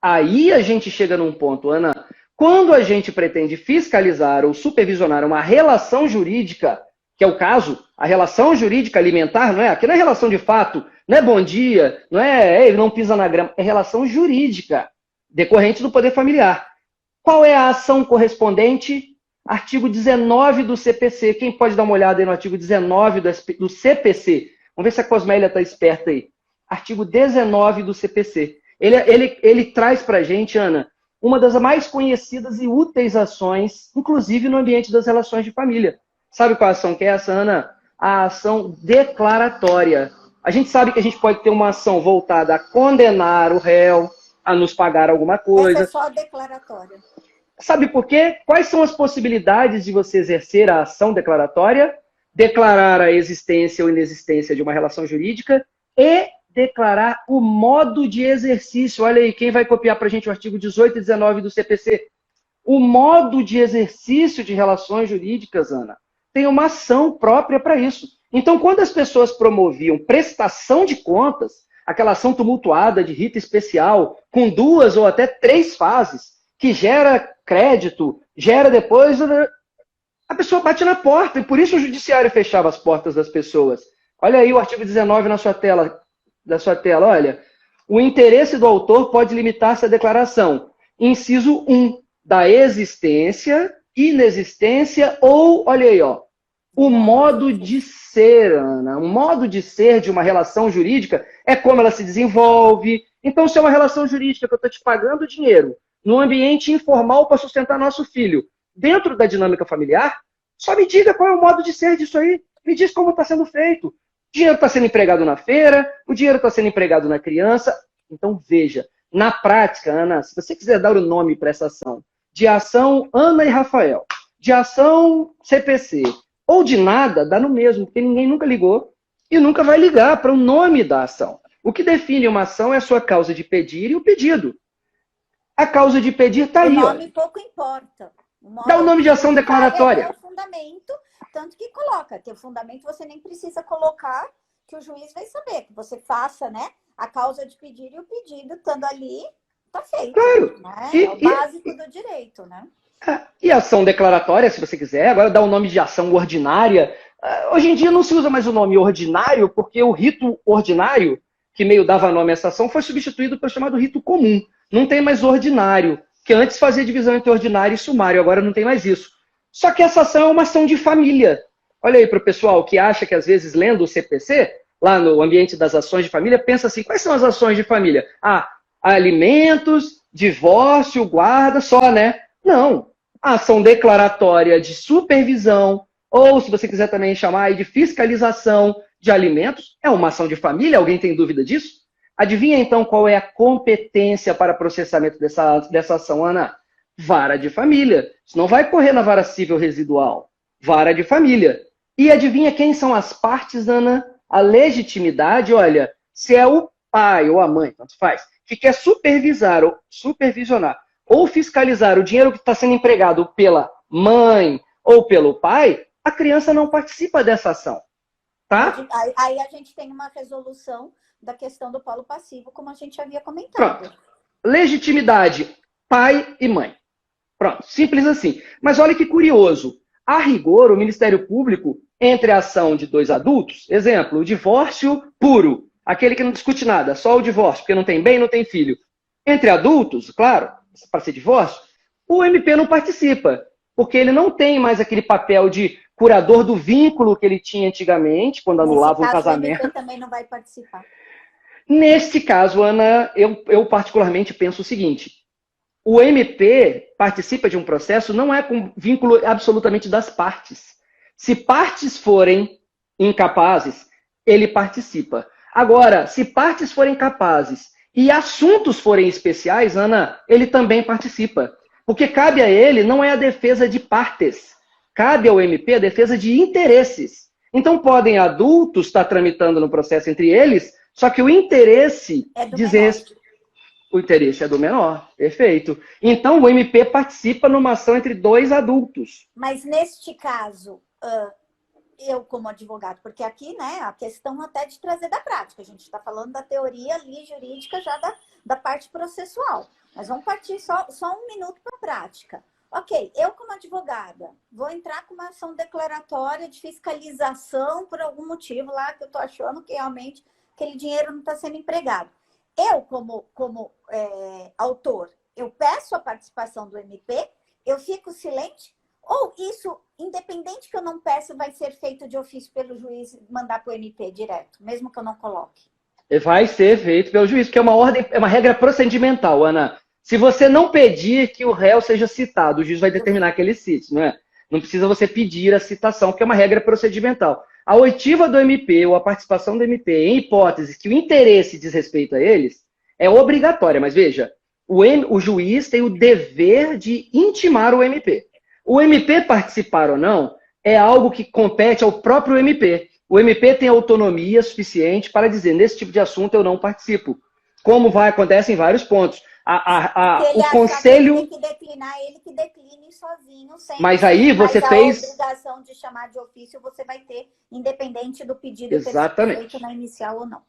Aí a gente chega num ponto, Ana, quando a gente pretende fiscalizar ou supervisionar uma relação jurídica, que é o caso, a relação jurídica alimentar, não é? Aqui não é relação de fato, não é bom dia, não é ele não pisa na grama, é relação jurídica, decorrente do poder familiar. Qual é a ação correspondente? Artigo 19 do CPC. Quem pode dar uma olhada aí no artigo 19 do CPC? Vamos ver se a Cosmélia está esperta aí. Artigo 19 do CPC. Ele traz para a gente, Ana, uma das mais conhecidas e úteis ações, inclusive no ambiente das relações de família. Sabe qual ação que é essa, Ana? A ação declaratória. A gente sabe que a gente pode ter uma ação voltada a condenar o réu, a nos pagar alguma coisa. Essa é só declaratória. Sabe por quê? Quais são as possibilidades de você exercer a ação declaratória? Declarar a existência ou inexistência de uma relação jurídica e declarar o modo de exercício. Olha aí, quem vai copiar para a gente o artigo 18 e 19 do CPC? O modo de exercício de relações jurídicas, Ana, tem uma ação própria para isso. Então, quando as pessoas promoviam prestação de contas, aquela ação tumultuada de rito especial, com 2 ou até 3 fases, que gera crédito, gera depois... A pessoa bate na porta, e por isso o judiciário fechava as portas das pessoas. Olha aí o artigo 19 na sua tela, olha. O interesse do autor pode limitar-se à declaração. Inciso 1, da existência, inexistência ou, olha aí, ó, o modo de ser, Ana. O modo de ser de uma relação jurídica é como ela se desenvolve. Então, se é uma relação jurídica que eu estou te pagando dinheiro num ambiente informal para sustentar nosso filho, dentro da dinâmica familiar, só me diga qual é o modo de ser disso aí. Me diz como está sendo feito. O dinheiro está sendo empregado na feira, o dinheiro está sendo empregado na criança. Então, veja, na prática, Ana, se você quiser dar o nome para essa ação, de ação Ana e Rafael, de ação CPC, ou de nada, dá no mesmo, porque ninguém nunca ligou e nunca vai ligar para o nome da ação. O que define uma ação é a sua causa de pedir e o pedido. A causa de pedir está aí. O nome pouco importa. Dá o nome de ação declaratória. É o fundamento, tanto que coloca. Teu fundamento você nem precisa colocar, que o juiz vai saber. Que você faça, né, a causa de pedir e o pedido, estando ali, tá feito. Claro. Né? É o básico do direito, né? E ação declaratória, se você quiser, agora dá o nome de ação ordinária. Hoje em dia não se usa mais o nome ordinário, porque o rito ordinário, que meio dava nome a essa ação, foi substituído pelo chamado rito comum. Não tem mais ordinário, que antes fazia divisão entre ordinário e sumário, agora não tem mais isso. Só que essa ação é uma ação de família. Olha aí para o pessoal que acha que às vezes lendo o CPC, lá no ambiente das ações de família, pensa assim, quais são as ações de família? Alimentos, divórcio, guarda, só, né? Não. A ação declaratória de supervisão, ou se você quiser também chamar aí de fiscalização de alimentos, é uma ação de família, alguém tem dúvida disso? Adivinha então qual é a competência para processamento dessa ação, Ana? Vara de família. Isso não vai correr na vara civil residual. Vara de família. E adivinha quem são as partes, Ana? A legitimidade, olha, se é o pai ou a mãe, tanto faz, que quer supervisionar ou fiscalizar o dinheiro que está sendo empregado pela mãe ou pelo pai, a criança não participa dessa ação. Tá? Aí a gente tem uma resolução da questão do polo passivo, como a gente havia comentado. Pronto. Legitimidade, pai e mãe. Pronto, simples assim. Mas olha que curioso. A rigor, o Ministério Público entre a ação de dois adultos, exemplo, o divórcio puro, aquele que não discute nada, só o divórcio, porque não tem bem, não tem filho. Entre adultos, claro, para ser divórcio, o MP não participa, porque ele não tem mais aquele papel de curador do vínculo que ele tinha antigamente, quando anulava um casamento. O MP também não vai participar. Nesse caso, Ana, eu particularmente penso o seguinte: o MP participa de um processo não é com vínculo absolutamente das partes. Se partes forem incapazes, ele participa. Agora, se partes forem capazes e assuntos forem especiais, Ana, ele também participa. Porque cabe a ele não é a defesa de partes, cabe ao MP a defesa de interesses. Então podem adultos estar tramitando no processo entre eles, só que o interesse o interesse é do menor, perfeito. Então o MP participa numa ação entre dois adultos. Mas neste caso, eu como advogado, porque aqui, né, a questão até de trazer da prática, a gente está falando da teoria ali jurídica já da parte processual. Mas vamos partir só um minuto para a prática. Ok, eu como advogada vou entrar com uma ação declaratória de fiscalização por algum motivo lá que eu estou achando que realmente aquele dinheiro não está sendo empregado. Eu, como autor, eu peço a participação do MP, eu fico silente, ou isso, independente que eu não peça, vai ser feito de ofício pelo juiz e mandar para o MP direto, mesmo que eu não coloque? Vai ser feito pelo juiz, porque é uma regra procedimental, Ana. Se você não pedir que o réu seja citado, o juiz vai determinar que ele cite, não é? Não precisa você pedir a citação, porque é uma regra procedimental. A oitiva do MP ou a participação do MP, em hipótese que o interesse diz respeito a eles, é obrigatória. Mas veja, o juiz tem o dever de intimar o MP. O MP participar ou não é algo que compete ao próprio MP. O MP tem autonomia suficiente para dizer, nesse tipo de assunto eu não participo. Como acontece em vários pontos. O conselho... Ele tem que declinar, ele que decline sozinho. Mas aí você fez... a obrigação de chamar de ofício você vai ter, independente do pedido Exatamente. ter sido feito na inicial ou não.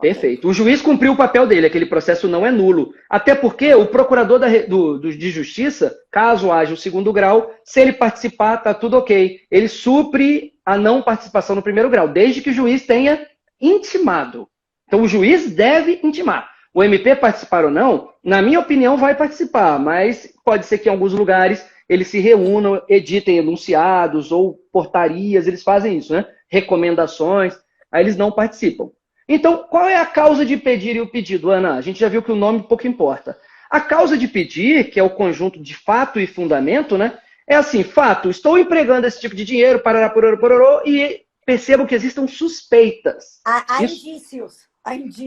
Perfeito. Okay. O juiz cumpriu o papel dele, aquele processo não é nulo. Até porque o procurador de justiça, caso haja o segundo grau, se ele participar, tá tudo ok. Ele supre a não participação no primeiro grau, desde que o juiz tenha intimado. Então o juiz deve intimar. O MP participar ou não, na minha opinião, vai participar, mas pode ser que em alguns lugares eles se reúnam, editem enunciados ou portarias, eles fazem isso, né? Recomendações, aí eles não participam. Então, qual é a causa de pedir e o pedido, Ana? A gente já viu que o nome pouco importa. A causa de pedir, que é o conjunto de fato e fundamento, né? É assim, fato, estou empregando esse tipo de dinheiro, parará, pororô, e percebo que existam suspeitas. Há indícios.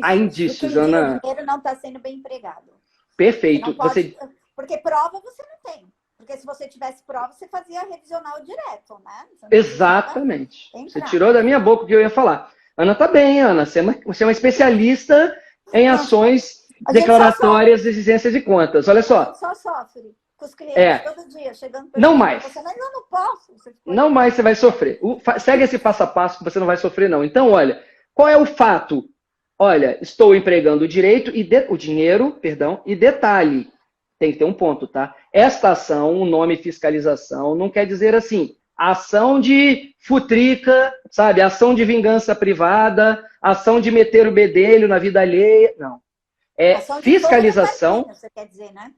Há indícios, Ana. O dinheiro não está sendo bem empregado. Perfeito. Porque prova você não tem. Porque se você tivesse prova, você fazia revisional direto, né? Exatamente. Você tirou da minha boca o que eu ia falar. Ana, tá bem, Ana. Você é uma especialista em ações declaratórias de exigências de contas. Olha só. A gente só sofre com os clientes todo dia, chegando... Não mais. Você, mas eu não posso. Não mais você vai sofrer. Segue esse passo a passo que você não vai sofrer, não. Então, olha, qual é o fato? Olha, estou empregando o dinheiro, e detalhe, tem que ter um ponto, tá? Esta ação, o nome fiscalização, não quer dizer assim, ação de futrica, sabe? Ação de vingança privada, ação de meter o bedelho na vida alheia, não. É fiscalização. Você quer dizer, né?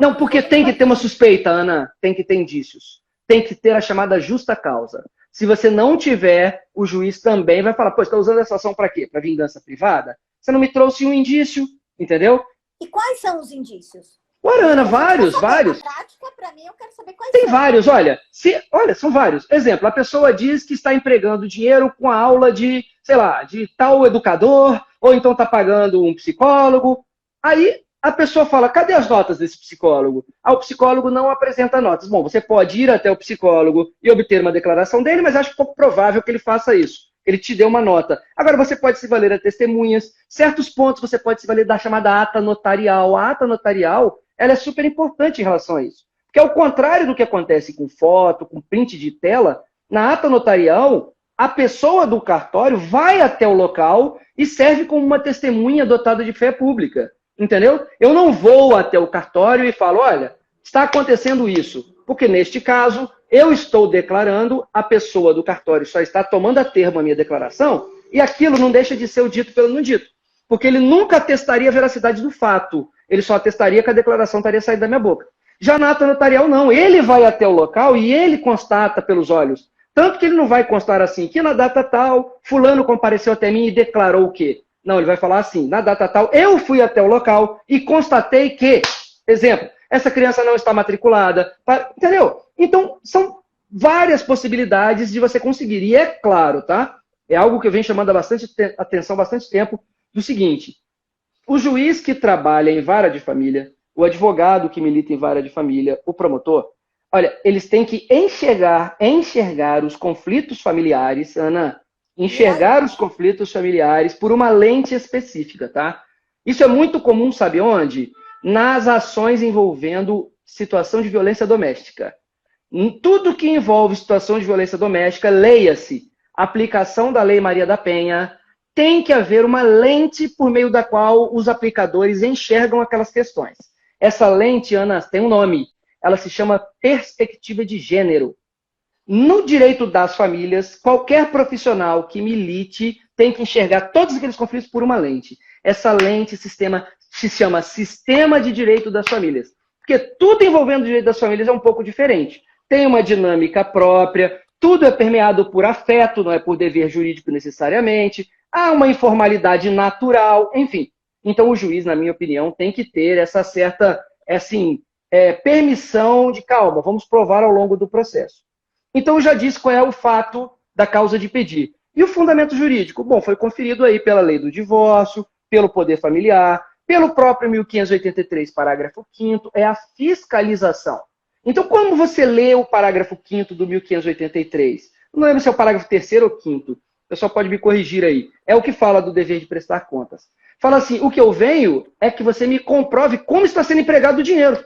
Não, porque tem que ter uma suspeita, Ana, tem que ter indícios. Tem que ter a chamada justa causa. Se você não tiver, o juiz também vai falar, pô, você está usando essa ação para quê? Para vingança privada? Você não me trouxe um indício, entendeu? E quais são os indícios? Ana, vários. Na prática, para mim, eu quero saber quais são. Tem vários, olha, são vários. Exemplo, a pessoa diz que está empregando dinheiro com a aula de, sei lá, de tal educador, ou então está pagando um psicólogo. Aí a pessoa fala, cadê as notas desse psicólogo? O psicólogo não apresenta notas. Bom, você pode ir até o psicólogo e obter uma declaração dele, mas acho pouco provável que ele faça isso. Ele te deu uma nota. Agora, você pode se valer a testemunhas. Certos pontos você pode se valer da chamada ata notarial. A ata notarial, ela é super importante em relação a isso. Porque ao contrário do que acontece com foto, com print de tela, na ata notarial, a pessoa do cartório vai até o local e serve como uma testemunha dotada de fé pública. Entendeu? Eu não vou até o cartório e falo, olha, está acontecendo isso. Porque neste caso, Eu estou declarando, a pessoa do cartório só está tomando a termo a minha declaração, e aquilo não deixa de ser o dito pelo não dito. Porque ele nunca atestaria a veracidade do fato. Ele só atestaria que a declaração estaria saindo da minha boca. Já na ata notarial, não. Ele vai até o local e ele constata pelos olhos. Tanto que ele não vai constar assim, que na data tal, fulano compareceu até mim e declarou o quê? Não, ele vai falar assim, na data tal, eu fui até o local e constatei que, exemplo, essa criança não está matriculada. Entendeu? Então, são várias possibilidades de você conseguir. E é claro, tá? É algo que eu venho chamando bastante atenção há bastante tempo, do seguinte, o juiz que trabalha em vara de família, o advogado que milita em vara de família, o promotor, olha, eles têm que enxergar os conflitos familiares, Ana, enxergar os conflitos familiares por uma lente específica, tá? Isso é muito comum, sabe onde? Nas ações envolvendo situação de violência doméstica. Em tudo que envolve situação de violência doméstica, leia-se, aplicação da Lei Maria da Penha, tem que haver uma lente por meio da qual os aplicadores enxergam aquelas questões. Essa lente, Ana, tem um nome. Ela se chama perspectiva de gênero. No direito das famílias, qualquer profissional que milite tem que enxergar todos aqueles conflitos por uma lente. Essa lente se chama Sistema de Direito das Famílias. Porque tudo envolvendo o direito das famílias é um pouco diferente. Tem uma dinâmica própria, tudo é permeado por afeto, não é por dever jurídico necessariamente. Há uma informalidade natural, enfim. Então, o juiz, na minha opinião, tem que ter essa certa, permissão de calma, vamos provar ao longo do processo. Então, eu já disse qual é o fato da causa de pedir. E o fundamento jurídico? Bom, foi conferido aí pela lei do divórcio, pelo poder familiar, pelo próprio 1583, parágrafo 5º, é a fiscalização. Então, quando você lê o parágrafo 5º do 1583, não lembro se é o parágrafo 3º ou 5º, o pessoal pode me corrigir aí, é o que fala do dever de prestar contas. Fala assim, o que eu venho é que você me comprove como está sendo empregado o dinheiro.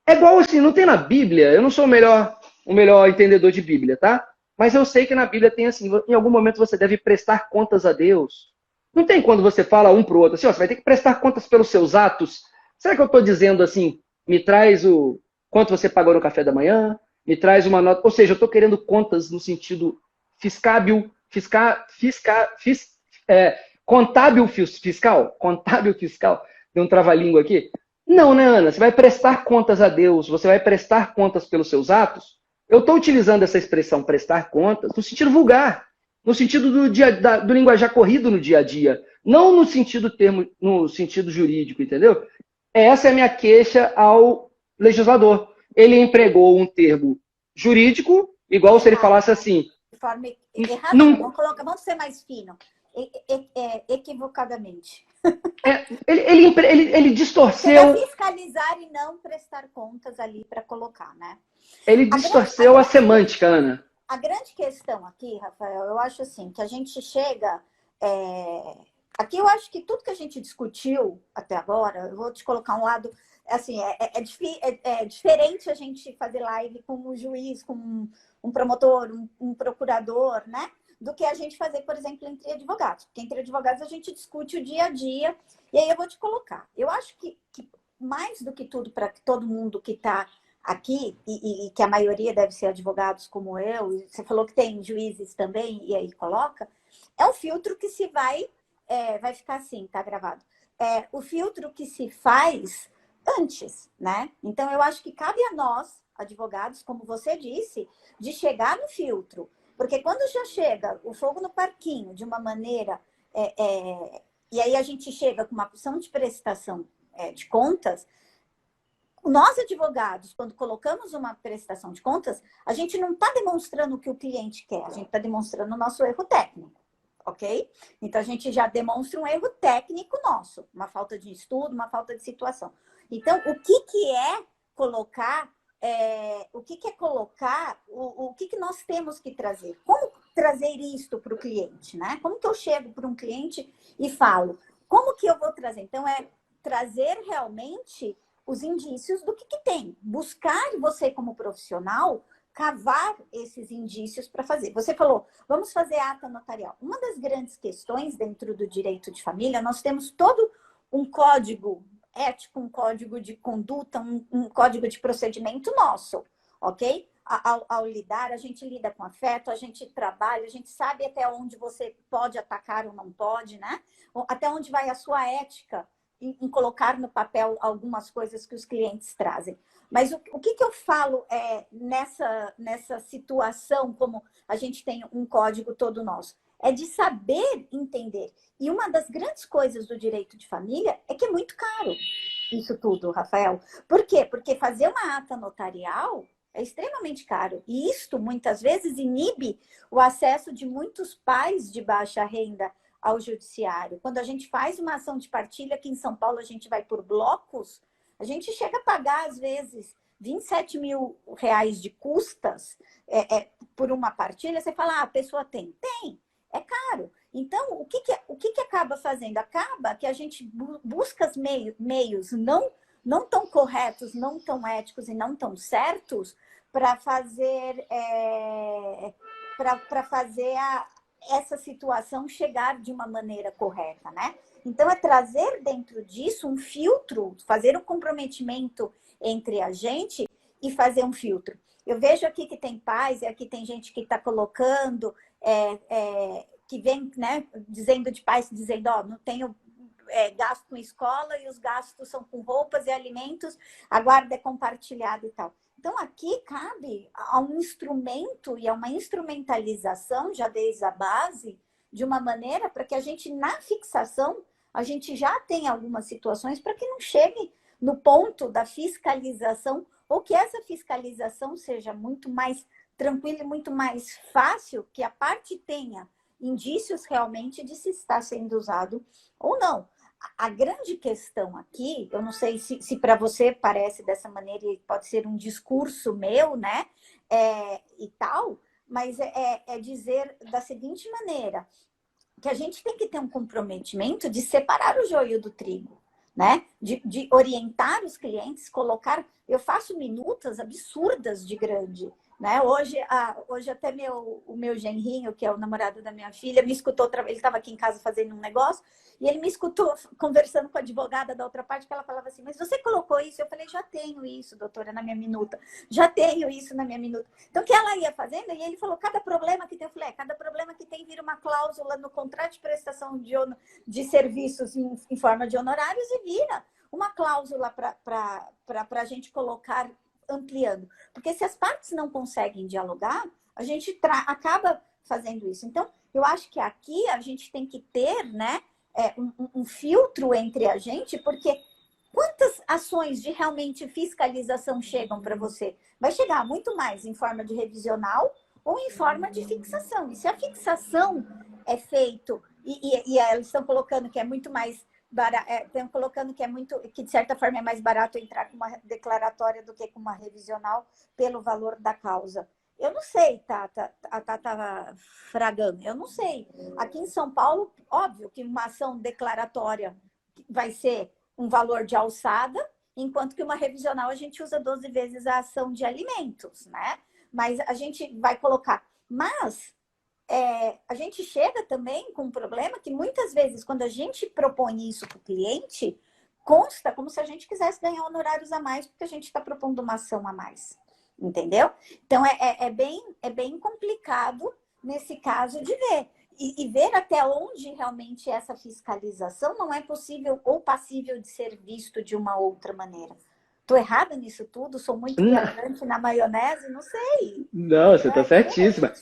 É igual assim, não tem na Bíblia, eu não sou o melhor entendedor de Bíblia, tá? Mas eu sei que na Bíblia tem assim, em algum momento você deve prestar contas a Deus. Não tem quando você fala um pro outro assim, ó, você vai ter que prestar contas pelos seus atos. Será que eu estou dizendo assim, me traz o quanto você pagou no café da manhã, me traz uma nota, ou seja, eu estou querendo contas no sentido contábil fiscal, tem um trava-língua aqui. Não, né, Ana? Você vai prestar contas a Deus, você vai prestar contas pelos seus atos. Eu estou utilizando essa expressão prestar contas no sentido vulgar, no sentido do linguajar corrido no dia a dia, não no sentido jurídico, entendeu? Essa é a minha queixa ao legislador. Ele empregou um termo jurídico, igual se ele falasse assim. De forma errada, vamos ser mais fino. Equivocadamente. Ele distorceu. Você fiscalizar e não prestar contas ali para colocar, né? Ele distorceu a semântica, Ana. A grande questão aqui, Rafael, eu acho assim, que a gente chega... Aqui eu acho que tudo que a gente discutiu até agora, eu vou te colocar um lado... Assim, é diferente a gente fazer live com um juiz, com um promotor, um procurador, né? Do que a gente fazer, por exemplo, entre advogados. Porque entre advogados a gente discute o dia a dia. E aí eu vou te colocar. Eu acho que mais do que tudo, para todo mundo que está aqui, e que a maioria deve ser advogados como eu, e você falou que tem juízes também, e aí coloca, é o filtro que se vai ficar assim, tá gravado. O filtro que se faz antes, né? Então, eu acho que cabe a nós, advogados, como você disse, de chegar no filtro. Porque quando já chega o fogo no parquinho de uma maneira... e aí a gente chega com uma opção de prestação de contas, nós, advogados, quando colocamos uma prestação de contas, a gente não está demonstrando o que o cliente quer, a gente está demonstrando o nosso erro técnico. Ok? Então, a gente já demonstra um erro técnico nosso, uma falta de estudo, uma falta de situação. Então, o que é colocar, o que nós temos que trazer? Como trazer isto para o cliente, né? Como que eu chego para um cliente e falo? Como que eu vou trazer? Então, trazer realmente os indícios do que tem. Buscar você como profissional cavar esses indícios para fazer. Você falou, vamos fazer ata notarial. Uma das grandes questões dentro do direito de família, nós temos todo um código ético, um código de conduta, um código de procedimento nosso, ok? ao lidar, a gente lida com afeto, a gente trabalha, a gente sabe até onde você pode atacar ou não pode, né? Até onde vai a sua ética em colocar no papel algumas coisas que os clientes trazem. Mas o que eu falo nessa situação, como a gente tem um código todo nosso? É de saber entender. E uma das grandes coisas do direito de família é que é muito caro isso tudo, Rafael. Por quê? Porque fazer uma ata notarial é extremamente caro. E isto, muitas vezes, inibe o acesso de muitos pais de baixa renda ao judiciário. Quando a gente faz uma ação de partilha, aqui em São Paulo a gente vai por blocos, a gente chega a pagar, às vezes, 27 mil reais de custas por uma partilha. Você fala, a pessoa tem? Tem. É caro. Então, o que acaba fazendo? Acaba que a gente busca meios não tão corretos, não tão éticos e não tão certos para fazer, essa situação chegar de uma maneira correta, né? Então, é trazer dentro disso um filtro, fazer um comprometimento entre a gente e fazer um filtro. Eu vejo aqui que tem pais, e aqui tem gente que está colocando, que vem, né, dizendo de pais, dizendo, não tenho gasto com escola e os gastos são com roupas e alimentos, a guarda é compartilhada e tal. Então, aqui cabe a um instrumento e a uma instrumentalização, já desde a base, de uma maneira para que a gente, na fixação, a gente já tenha algumas situações para que não chegue no ponto da fiscalização, ou que essa fiscalização seja muito mais tranquila e muito mais fácil, que a parte tenha indícios realmente de se está sendo usado ou não. A grande questão aqui, eu não sei se para você parece dessa maneira, e pode ser um discurso meu, né, e tal, mas é dizer da seguinte maneira, que a gente tem que ter um comprometimento de separar o joio do trigo, né? De orientar os clientes, colocar... Eu faço minutas absurdas de grande, né? Hoje até o meu genrinho, que é o namorado da minha filha, me escutou outra vez. Ele estava aqui em casa fazendo um negócio e ele me escutou conversando com a advogada da outra parte, que ela falava assim, mas você colocou isso? Eu falei, já tenho isso, doutora, na minha minuta. Já tenho isso na minha minuta. Então, o que ela ia fazendo? E ele falou, cada problema que tem, eu falei, cada problema que tem vira uma cláusula no contrato de prestação de serviços em forma de honorários e vira uma cláusula para a gente colocar ampliando. Porque se as partes não conseguem dialogar, a gente acaba fazendo isso. Então, eu acho que aqui a gente tem que ter, né, um filtro entre a gente, porque quantas ações de realmente fiscalização chegam para você? Vai chegar muito mais em forma de revisional ou em forma de fixação. E se a fixação é feito, e eles estão colocando que é muito mais estão colocando que de certa forma é mais barato entrar com uma declaratória do que com uma revisional pelo valor da causa. Eu não sei, a Tata Fragano, eu não sei. Aqui em São Paulo, óbvio que uma ação declaratória vai ser um valor de alçada, enquanto que uma revisional a gente usa 12 vezes a ação de alimentos, né? Mas a gente vai colocar. Mas a gente chega também com um problema que muitas vezes, quando a gente propõe isso para o cliente, consta como se a gente quisesse ganhar honorários a mais, porque a gente está propondo uma ação a mais. Entendeu? Então, é bem complicado nesse caso de ver. E ver até onde realmente essa fiscalização não é possível ou passível de ser visto de uma outra maneira. Estou errada nisso tudo? Sou muito viajante na maionese? Não sei. Não, você está certíssima.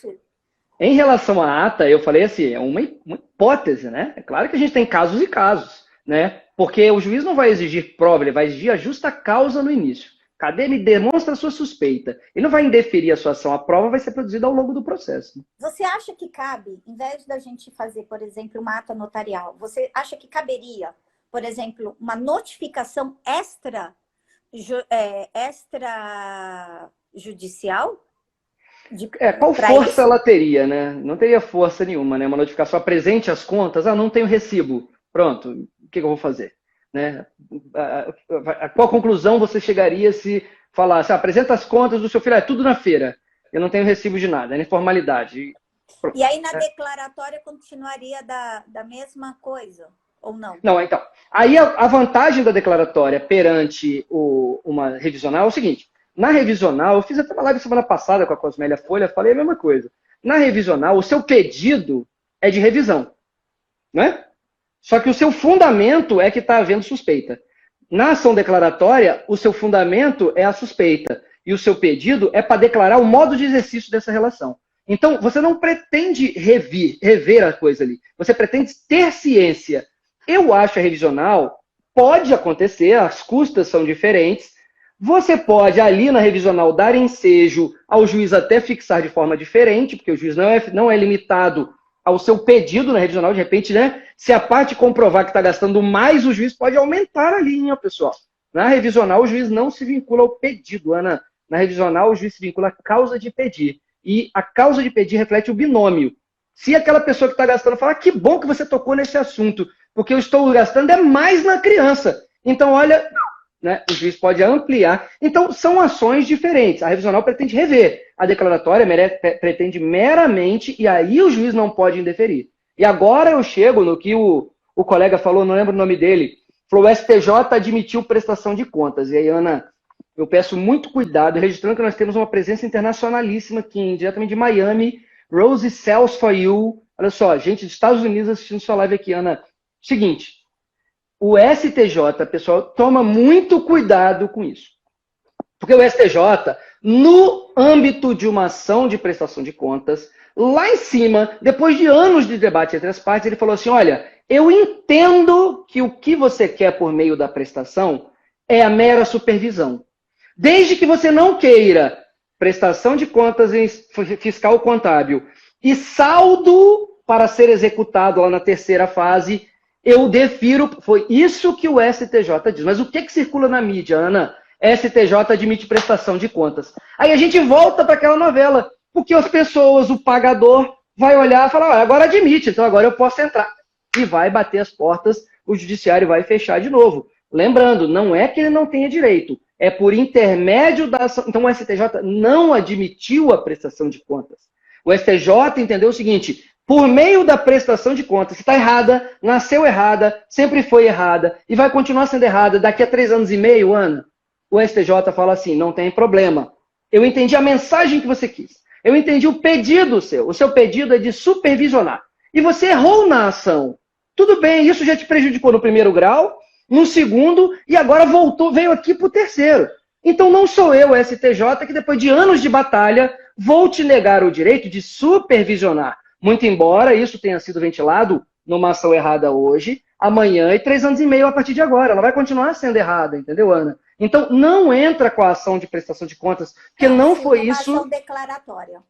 Em relação à ata, eu falei assim, é uma hipótese, né? É claro que a gente tem casos e casos, né? Porque o juiz não vai exigir prova, ele vai exigir a justa causa no início. Cadê? Ele demonstra a sua suspeita. Ele não vai indeferir a sua ação. A prova vai ser produzida ao longo do processo. Você acha que cabe, em vez da gente fazer, por exemplo, uma ata notarial, você acha que caberia, por exemplo, uma notificação extrajudicial? Qual força ela teria, né? Não teria força nenhuma, né? Uma notificação, apresente as contas, não tenho recibo. Pronto, o que eu vou fazer? Né? A qual conclusão você chegaria se falasse, apresenta as contas do seu filho, é tudo na feira, eu não tenho recibo de nada, é informalidade. E aí na declaratória continuaria da mesma coisa, ou não? Não, então, aí a vantagem da declaratória perante uma revisional é o seguinte, Na revisional, eu fiz até uma live semana passada com a Cosmélia Folha, falei a mesma coisa. Na revisional, o seu pedido é de revisão, né? Só que o seu fundamento é que está havendo suspeita. Na ação declaratória, o seu fundamento é a suspeita. E o seu pedido é para declarar o modo de exercício dessa relação. Então, você não pretende rever a coisa ali. Você pretende ter ciência. Eu acho a revisional, pode acontecer, as custas são diferentes. Você pode, ali na revisional, dar ensejo ao juiz até fixar de forma diferente, porque o juiz não é limitado ao seu pedido na revisional, de repente, né? Se a parte comprovar que está gastando mais, o juiz pode aumentar a linha, pessoal. Na revisional, o juiz não se vincula ao pedido, Ana. Na revisional, o juiz se vincula à causa de pedir. E a causa de pedir reflete o binômio. Se aquela pessoa que está gastando fala, que bom que você tocou nesse assunto, porque eu estou gastando é mais na criança. Então, olha, né, o juiz pode ampliar. Então, são ações diferentes. A revisional pretende rever. A declaratória pretende meramente, e aí o juiz não pode indeferir. E agora eu chego no que o colega falou, não lembro o nome dele, falou, o STJ admitiu prestação de contas. E aí, Ana, eu peço muito cuidado, registrando que nós temos uma presença internacionalíssima aqui, diretamente de Miami, Rose Sells for You. Olha só, gente dos Estados Unidos assistindo sua live aqui, Ana. Seguinte, o STJ, pessoal, toma muito cuidado com isso. Porque o STJ, no âmbito de uma ação de prestação de contas, lá em cima, depois de anos de debate entre as partes, ele falou assim, olha, eu entendo que o que você quer por meio da prestação é a mera supervisão. Desde que você não queira prestação de contas em fiscal contábil e saldo para ser executado lá na terceira fase, eu defiro, foi isso que o STJ diz. Mas o que circula na mídia, Ana? STJ admite prestação de contas. Aí a gente volta para aquela novela, porque as pessoas, o pagador, vai olhar e falar, olha, agora admite, então agora eu posso entrar. E vai bater as portas, o judiciário vai fechar de novo. Lembrando, não é que ele não tenha direito, é por intermédio da ação. Então o STJ não admitiu a prestação de contas. O STJ entendeu o seguinte, por meio da prestação de contas, se está errada, nasceu errada, sempre foi errada, e vai continuar sendo errada daqui a 3 anos e meio, Ana, o STJ fala assim, não tem problema. Eu entendi a mensagem que você quis. Eu entendi o pedido seu. O seu pedido é de supervisionar. E você errou na ação. Tudo bem, isso já te prejudicou no primeiro grau, no segundo, e agora veio aqui para o terceiro. Então não sou eu, STJ, que depois de anos de batalha, vou te negar o direito de supervisionar. Muito embora isso tenha sido ventilado numa ação errada hoje, amanhã e 3 anos e meio a partir de agora. Ela vai continuar sendo errada, entendeu, Ana? Então não entra com a ação de prestação de contas, porque não foi isso... Ação declaratória.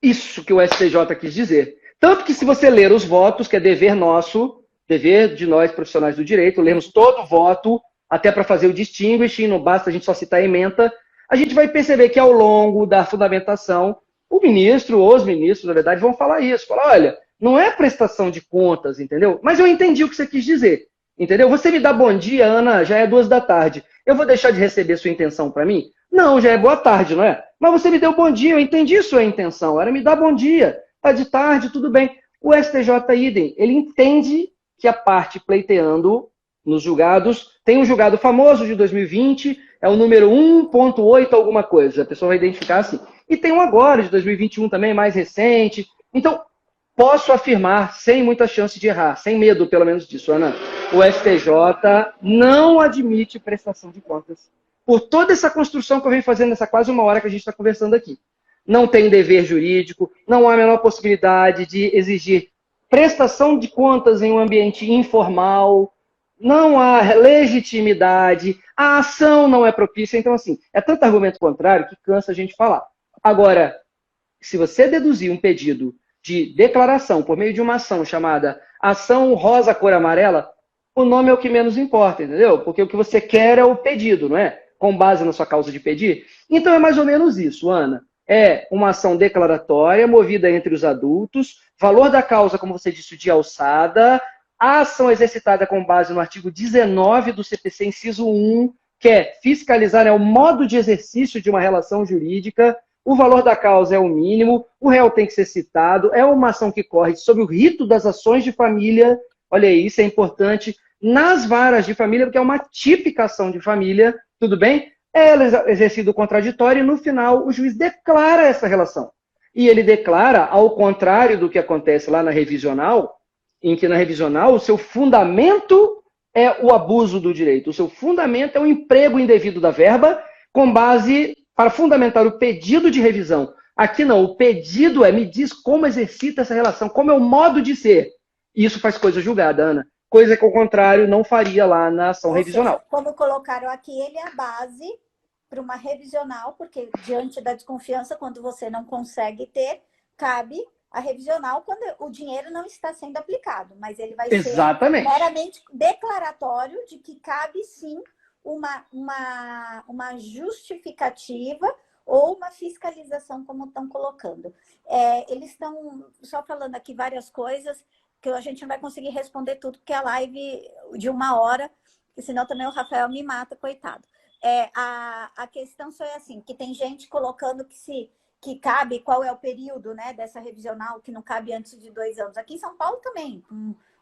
Isso que o STJ quis dizer. Tanto que se você ler os votos, que é dever nosso, dever de nós profissionais do direito, lemos todo o voto, até para fazer o distinguishing, não basta a gente só citar a ementa, a gente vai perceber que ao longo da fundamentação, o ministro, ou os ministros, na verdade, vão falar isso. Falar, olha, não é prestação de contas, entendeu? Mas eu entendi o que você quis dizer, entendeu? Você me dá bom dia, Ana, já é 2 da tarde. Eu vou deixar de receber sua intenção para mim? Não, já é boa tarde, não é? Mas você me deu bom dia, eu entendi sua intenção, era me dar bom dia. Tá de tarde, tudo bem. O STJ idem, ele entende que a parte pleiteando nos julgados, tem um julgado famoso de 2020, é o número 1.8 alguma coisa, a pessoa vai identificar assim. E tem um agora, de 2021 também, mais recente. Então, posso afirmar, sem muita chance de errar, sem medo pelo menos disso, Ana, o STJ não admite prestação de contas. Por toda essa construção que eu venho fazendo nessa quase 1 hora que a gente está conversando aqui. Não tem dever jurídico, não há a menor possibilidade de exigir prestação de contas em um ambiente informal, não há legitimidade, a ação não é propícia. Então, assim, é tanto argumento contrário que cansa a gente falar. Agora, se você deduzir um pedido de declaração por meio de uma ação chamada ação rosa cor amarela, o nome é o que menos importa, entendeu? Porque o que você quer é o pedido, não é? Com base na sua causa de pedir. Então é mais ou menos isso, Ana. É uma ação declaratória movida entre os adultos, valor da causa, como você disse, de alçada, a ação exercitada com base no artigo 19 do CPC, inciso 1, que é fiscalizar o modo de exercício de uma relação jurídica, o valor da causa é o mínimo, o réu tem que ser citado, é uma ação que corre sob o rito das ações de família, olha aí, isso é importante, nas varas de família, porque é uma tipificação de família, tudo bem? é exercido o contraditório e no final o juiz declara essa relação. E ele declara, ao contrário do que acontece lá na revisional, em que na revisional o seu fundamento é o abuso do direito, o seu fundamento é o emprego indevido da verba com base para fundamentar o pedido de revisão. Aqui não, o pedido me diz como exercita essa relação, como é o modo de ser. E isso faz coisa julgada, Ana. Coisa que, ao contrário, não faria lá na ação revisional. Seja, como colocaram aqui, ele é a base para uma revisional, porque diante da desconfiança, quando você não consegue ter, cabe a revisional quando o dinheiro não está sendo aplicado. Mas ele vai Exatamente. ser meramente declaratório de que cabe sim uma justificativa ou uma fiscalização, como estão colocando. Eles estão só falando aqui várias coisas que a gente não vai conseguir responder tudo, porque é a live de 1 hora, e senão também o Rafael me mata, coitado. A questão só é assim, que tem gente colocando que cabe, qual é o período, né, dessa revisional, que não cabe antes de 2 anos. Aqui em São Paulo também,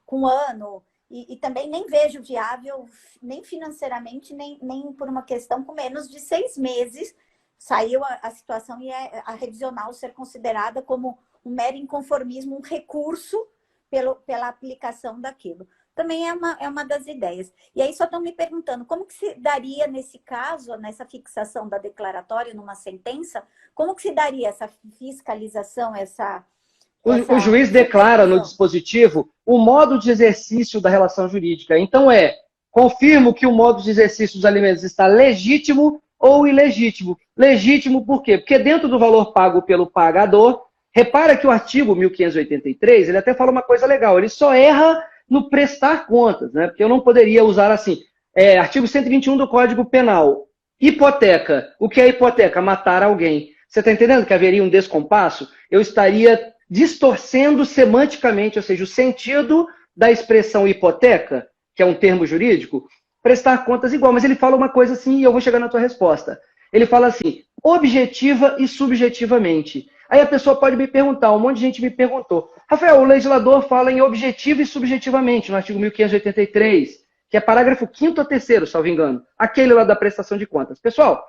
com 1 ano, e também nem vejo viável, nem financeiramente, nem por uma questão com menos de 6 meses, saiu a situação e a revisional ser considerada como um mero inconformismo, um recurso pela aplicação daquilo. Também é uma das ideias. E aí só estão me perguntando, como que se daria nesse caso, nessa fixação da declaratória numa sentença, como que se daria essa fiscalização, o juiz declara no dispositivo o modo de exercício da relação jurídica. Então confirmo que o modo de exercício dos alimentos está legítimo ou ilegítimo. Legítimo por quê? Porque dentro do valor pago pelo pagador, repara que o artigo 1583, ele até fala uma coisa legal, ele só erra no prestar contas, né? Porque eu não poderia usar assim, artigo 121 do Código Penal, hipoteca. O que é hipoteca? Matar alguém. Você está entendendo que haveria um descompasso? Eu estaria distorcendo semanticamente, ou seja, o sentido da expressão hipoteca, que é um termo jurídico, prestar contas igual. Mas ele fala uma coisa assim, e eu vou chegar na tua resposta. Ele fala assim, objetiva e subjetivamente. Aí a pessoa pode me perguntar, um monte de gente me perguntou, Rafael, o legislador fala em objetivo e subjetivamente, no artigo 1583, que é parágrafo 5º ou 3º, salvo engano, aquele lá da prestação de contas. Pessoal,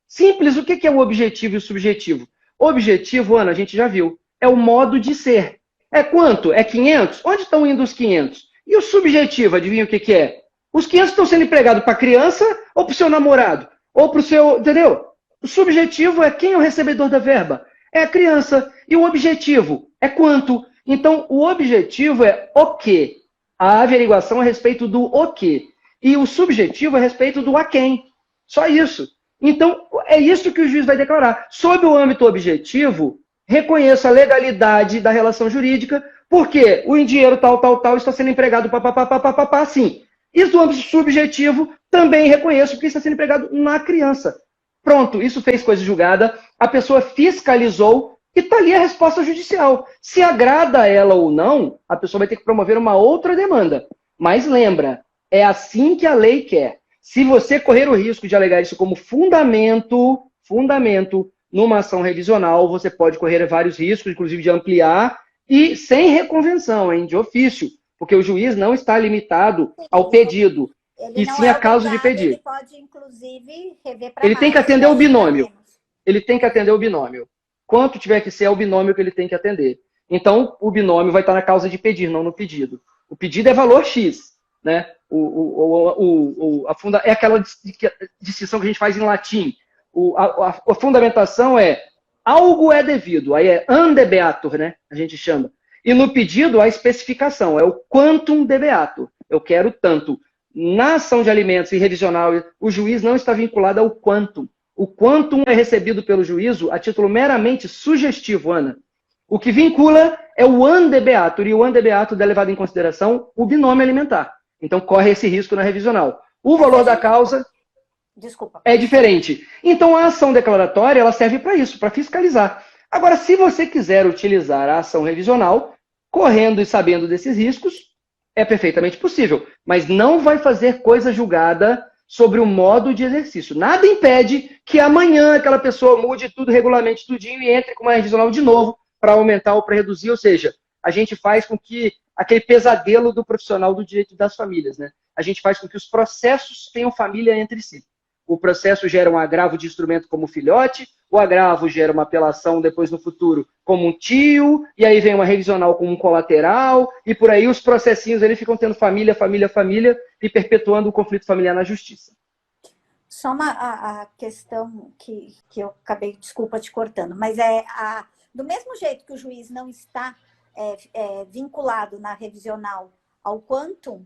simples, o que é o objetivo e o subjetivo? Objetivo, Ana, a gente já viu, é o modo de ser. É quanto? É 500? Onde estão indo os 500? E o subjetivo, adivinha o que é? Os 500 estão sendo empregados para a criança ou para o seu namorado? Ou para o seu, entendeu? O subjetivo é quem é o recebedor da verba? É a criança. E o objetivo é quanto? Então, o objetivo é o quê? A averiguação a respeito do o quê. E o subjetivo a respeito do a quem. Só isso. Então, é isso que o juiz vai declarar. Sob o âmbito objetivo, reconheço a legalidade da relação jurídica, porque o dinheiro tal está sendo empregado assim. E do âmbito subjetivo, também reconheço porque está sendo empregado na criança. Pronto, isso fez coisa julgada, a pessoa fiscalizou e está ali a resposta judicial. Se agrada a ela ou não, a pessoa vai ter que promover uma outra demanda. Mas lembra, é assim que a lei quer. Se você correr o risco de alegar isso como fundamento numa ação revisional, você pode correr vários riscos, inclusive de ampliar, e sem reconvenção, de ofício, porque o juiz não está limitado ao pedido, e sim a causa de pedir. Ele pode, inclusive, rever para Ele tem que atender o binômio. Ele tem que atender o binômio. Quanto tiver que ser, é o binômio que ele tem que atender. Então, o binômio vai estar na causa de pedir, não no pedido. O pedido é valor X, né? É aquela distinção que a gente faz em latim. A fundamentação é algo é devido, aí é andebeatur, né? A gente chama. E no pedido, a especificação é o quantum debeatur. Eu quero tanto. Na ação de alimentos e revisional, o juiz não está vinculado ao quantum. O quantum é recebido pelo juízo a título meramente sugestivo, Ana. O que vincula é o andebeatur, e o andebeatur é levado em consideração o binômio alimentar. Então, corre esse risco na revisional. O valor da causa é diferente. Então, a ação declaratória ela serve para isso, para fiscalizar. Agora, se você quiser utilizar a ação revisional, correndo e sabendo desses riscos, é perfeitamente possível. Mas não vai fazer coisa julgada sobre o modo de exercício. Nada impede que amanhã aquela pessoa mude tudo, regulamente tudinho, e entre com uma revisional de novo para aumentar ou para reduzir. Ou seja, a gente faz com que aquele pesadelo do profissional do direito das famílias, né? A gente faz com que os processos tenham família entre si. o processo gera um agravo de instrumento como filhote, o agravo gera uma apelação depois no futuro como um tio, e aí vem uma revisional como um colateral, e por aí os processinhos eles ficam tendo família, família, família, e perpetuando o conflito familiar na justiça. Só a questão que eu acabei, desculpa te cortando, mas do mesmo jeito que o juiz não está vinculado na revisional ao quantum,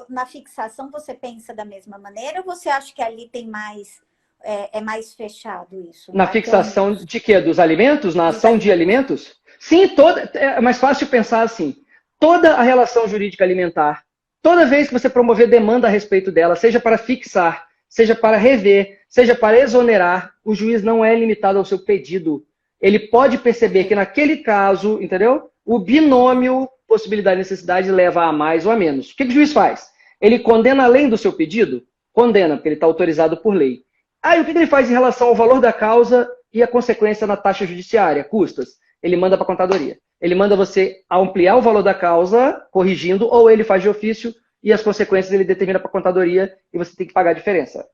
na fixação você pensa da mesma maneira ou você acha que ali tem mais, é mais fechado isso? Na fixação de quê? Dos alimentos? Na ação de alimentos? Sim, é mais fácil pensar assim. Toda a relação jurídica alimentar, toda vez que você promover demanda a respeito dela, seja para fixar, seja para rever, seja para exonerar, o juiz não é limitado ao seu pedido. Ele pode perceber que naquele caso, entendeu? O binômio possibilidade e necessidade leva a mais ou a menos. O que o juiz faz? Ele condena além do seu pedido? Condena, porque ele está autorizado por lei. Aí o que ele faz em relação ao valor da causa e a consequência na taxa judiciária, custas? Ele manda para a contadoria. Ele manda você ampliar o valor da causa, corrigindo, ou ele faz de ofício e as consequências ele determina para a contadoria e você tem que pagar a diferença.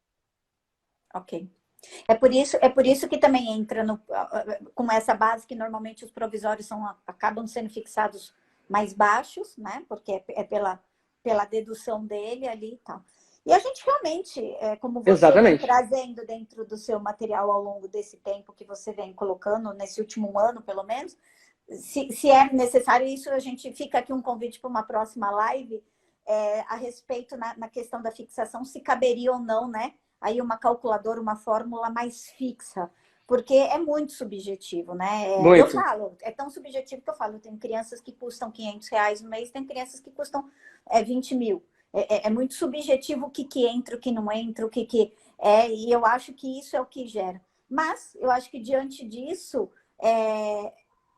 Ok. É por isso que também entra com essa base que normalmente os provisórios acabam sendo fixados mais baixos, né? Porque é pela dedução dele ali e tal. E a gente realmente, como você vem trazendo dentro do seu material ao longo desse tempo que você vem colocando, nesse último ano, pelo menos, se é necessário isso, a gente fica aqui um convite para uma próxima live a respeito na questão da fixação, se caberia ou não, né? Aí uma calculadora, uma fórmula mais fixa, porque é muito subjetivo, né? Muito. Eu falo, é tão subjetivo que eu falo, tem crianças que custam R$500 no mês, tem crianças que custam 20 mil. É muito subjetivo o que entra, o que não entra, o que é, e eu acho que isso é o que gera. Mas eu acho que diante disso,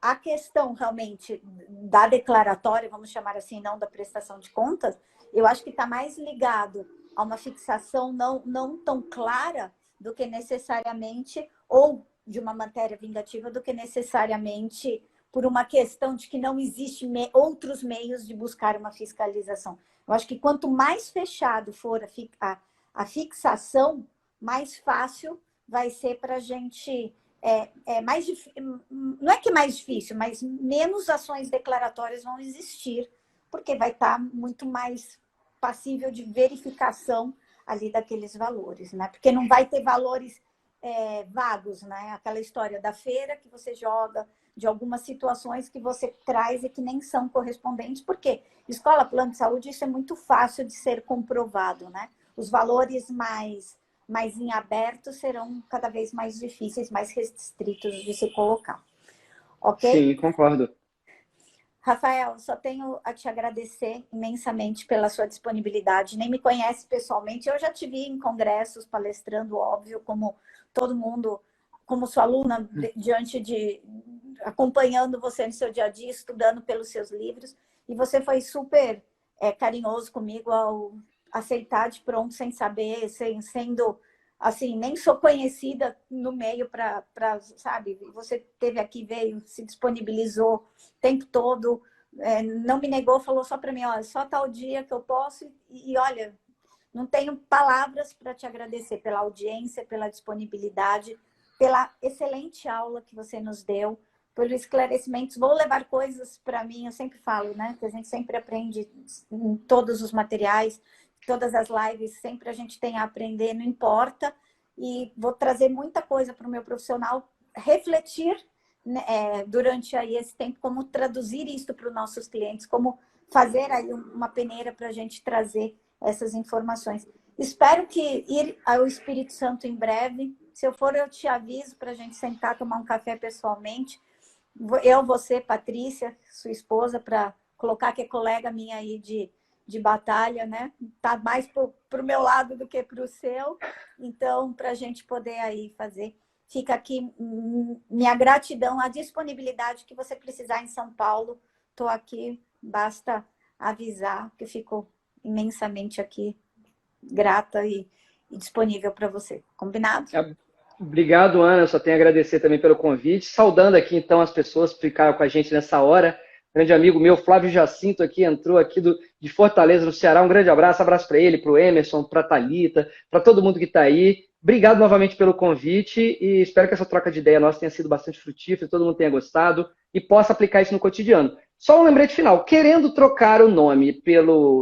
a questão realmente da declaratória, vamos chamar assim, não da prestação de contas, eu acho que está mais ligado a uma fixação não tão clara do que necessariamente, ou de uma matéria vingativa, do que necessariamente por uma questão de que não existe outros meios de buscar uma fiscalização. Eu acho que quanto mais fechado for a fixação, mais fácil vai ser para a gente... não é que mais difícil, mas menos ações declaratórias vão existir, porque vai estar muito mais passível de verificação ali daqueles valores, né? Porque não vai ter valores vagos, né? Aquela história da feira que você joga, de algumas situações que você traz e que nem são correspondentes, porque escola, plano de saúde, isso é muito fácil de ser comprovado, né? Os valores mais em aberto serão cada vez mais difíceis, mais restritos de se colocar. Ok? Sim, concordo. Rafael, só tenho a te agradecer imensamente pela sua disponibilidade. Nem me conhece pessoalmente. Eu já te vi em congressos, palestrando, óbvio, como todo mundo, como sua aluna, acompanhando você no seu dia a dia, estudando pelos seus livros. E você foi super carinhoso comigo ao aceitar de pronto, sem saber, sendo... assim, nem sou conhecida no meio para, sabe, você esteve aqui, veio, se disponibilizou o tempo todo, não me negou, falou só para mim, olha, só tal dia que eu posso, e olha, não tenho palavras para te agradecer pela audiência, pela disponibilidade, pela excelente aula que você nos deu, pelos esclarecimentos. Vou levar coisas para mim, eu sempre falo, né, que a gente sempre aprende em todos os materiais, todas as lives, sempre a gente tem a aprender, não importa. E vou trazer muita coisa para o meu profissional, refletir, né, durante aí esse tempo, como traduzir isso para os nossos clientes, como fazer aí uma peneira para a gente trazer essas informações. Espero que ir ao Espírito Santo em breve. Se eu for, eu te aviso para a gente sentar, tomar um café pessoalmente. Eu, você, Patrícia, sua esposa, para colocar que é colega minha aí de batalha, né? Tá mais pro meu lado do que pro seu. Então, para a gente poder aí fazer, fica aqui minha gratidão, a disponibilidade que você precisar em São Paulo. Estou aqui, basta avisar que eu fico imensamente aqui grata e disponível para você. Combinado? Obrigado, Ana. Eu só tenho a agradecer também pelo convite. Saudando aqui, então, as pessoas que ficaram com a gente nessa hora. grande amigo meu, Flávio Jacinto, aqui entrou aqui de Fortaleza, no Ceará. Um grande abraço para ele, para o Emerson, para a Thalita, para todo mundo que está aí. Obrigado novamente pelo convite e espero que essa troca de ideia nossa tenha sido bastante frutífera, todo mundo tenha gostado e possa aplicar isso no cotidiano. Só um lembrete final, querendo trocar o nome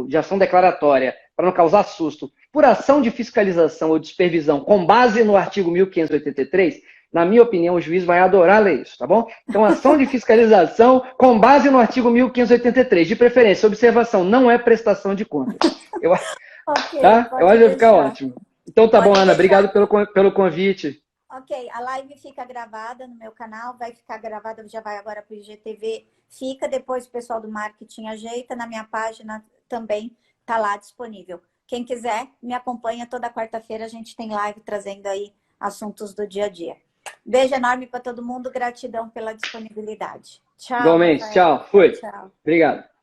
de ação declaratória, para não causar susto, por ação de fiscalização ou de supervisão com base no artigo 1583, na minha opinião, o juiz vai adorar ler isso, tá bom? Então, ação de fiscalização com base no artigo 1583, de preferência, observação, não é prestação de contas. Eu acho que vai ficar ótimo. Então tá bom, Ana, obrigado pelo convite. Ok, a live fica gravada no meu canal, vai ficar gravada, já vai agora para o IGTV, fica, depois o pessoal do marketing ajeita, na minha página também tá lá disponível. Quem quiser, me acompanha toda quarta-feira, a gente tem live trazendo aí assuntos do dia a dia. Beijo enorme para todo mundo, gratidão pela disponibilidade. Tchau. Igualmente, tchau, fui. Tchau. Obrigado.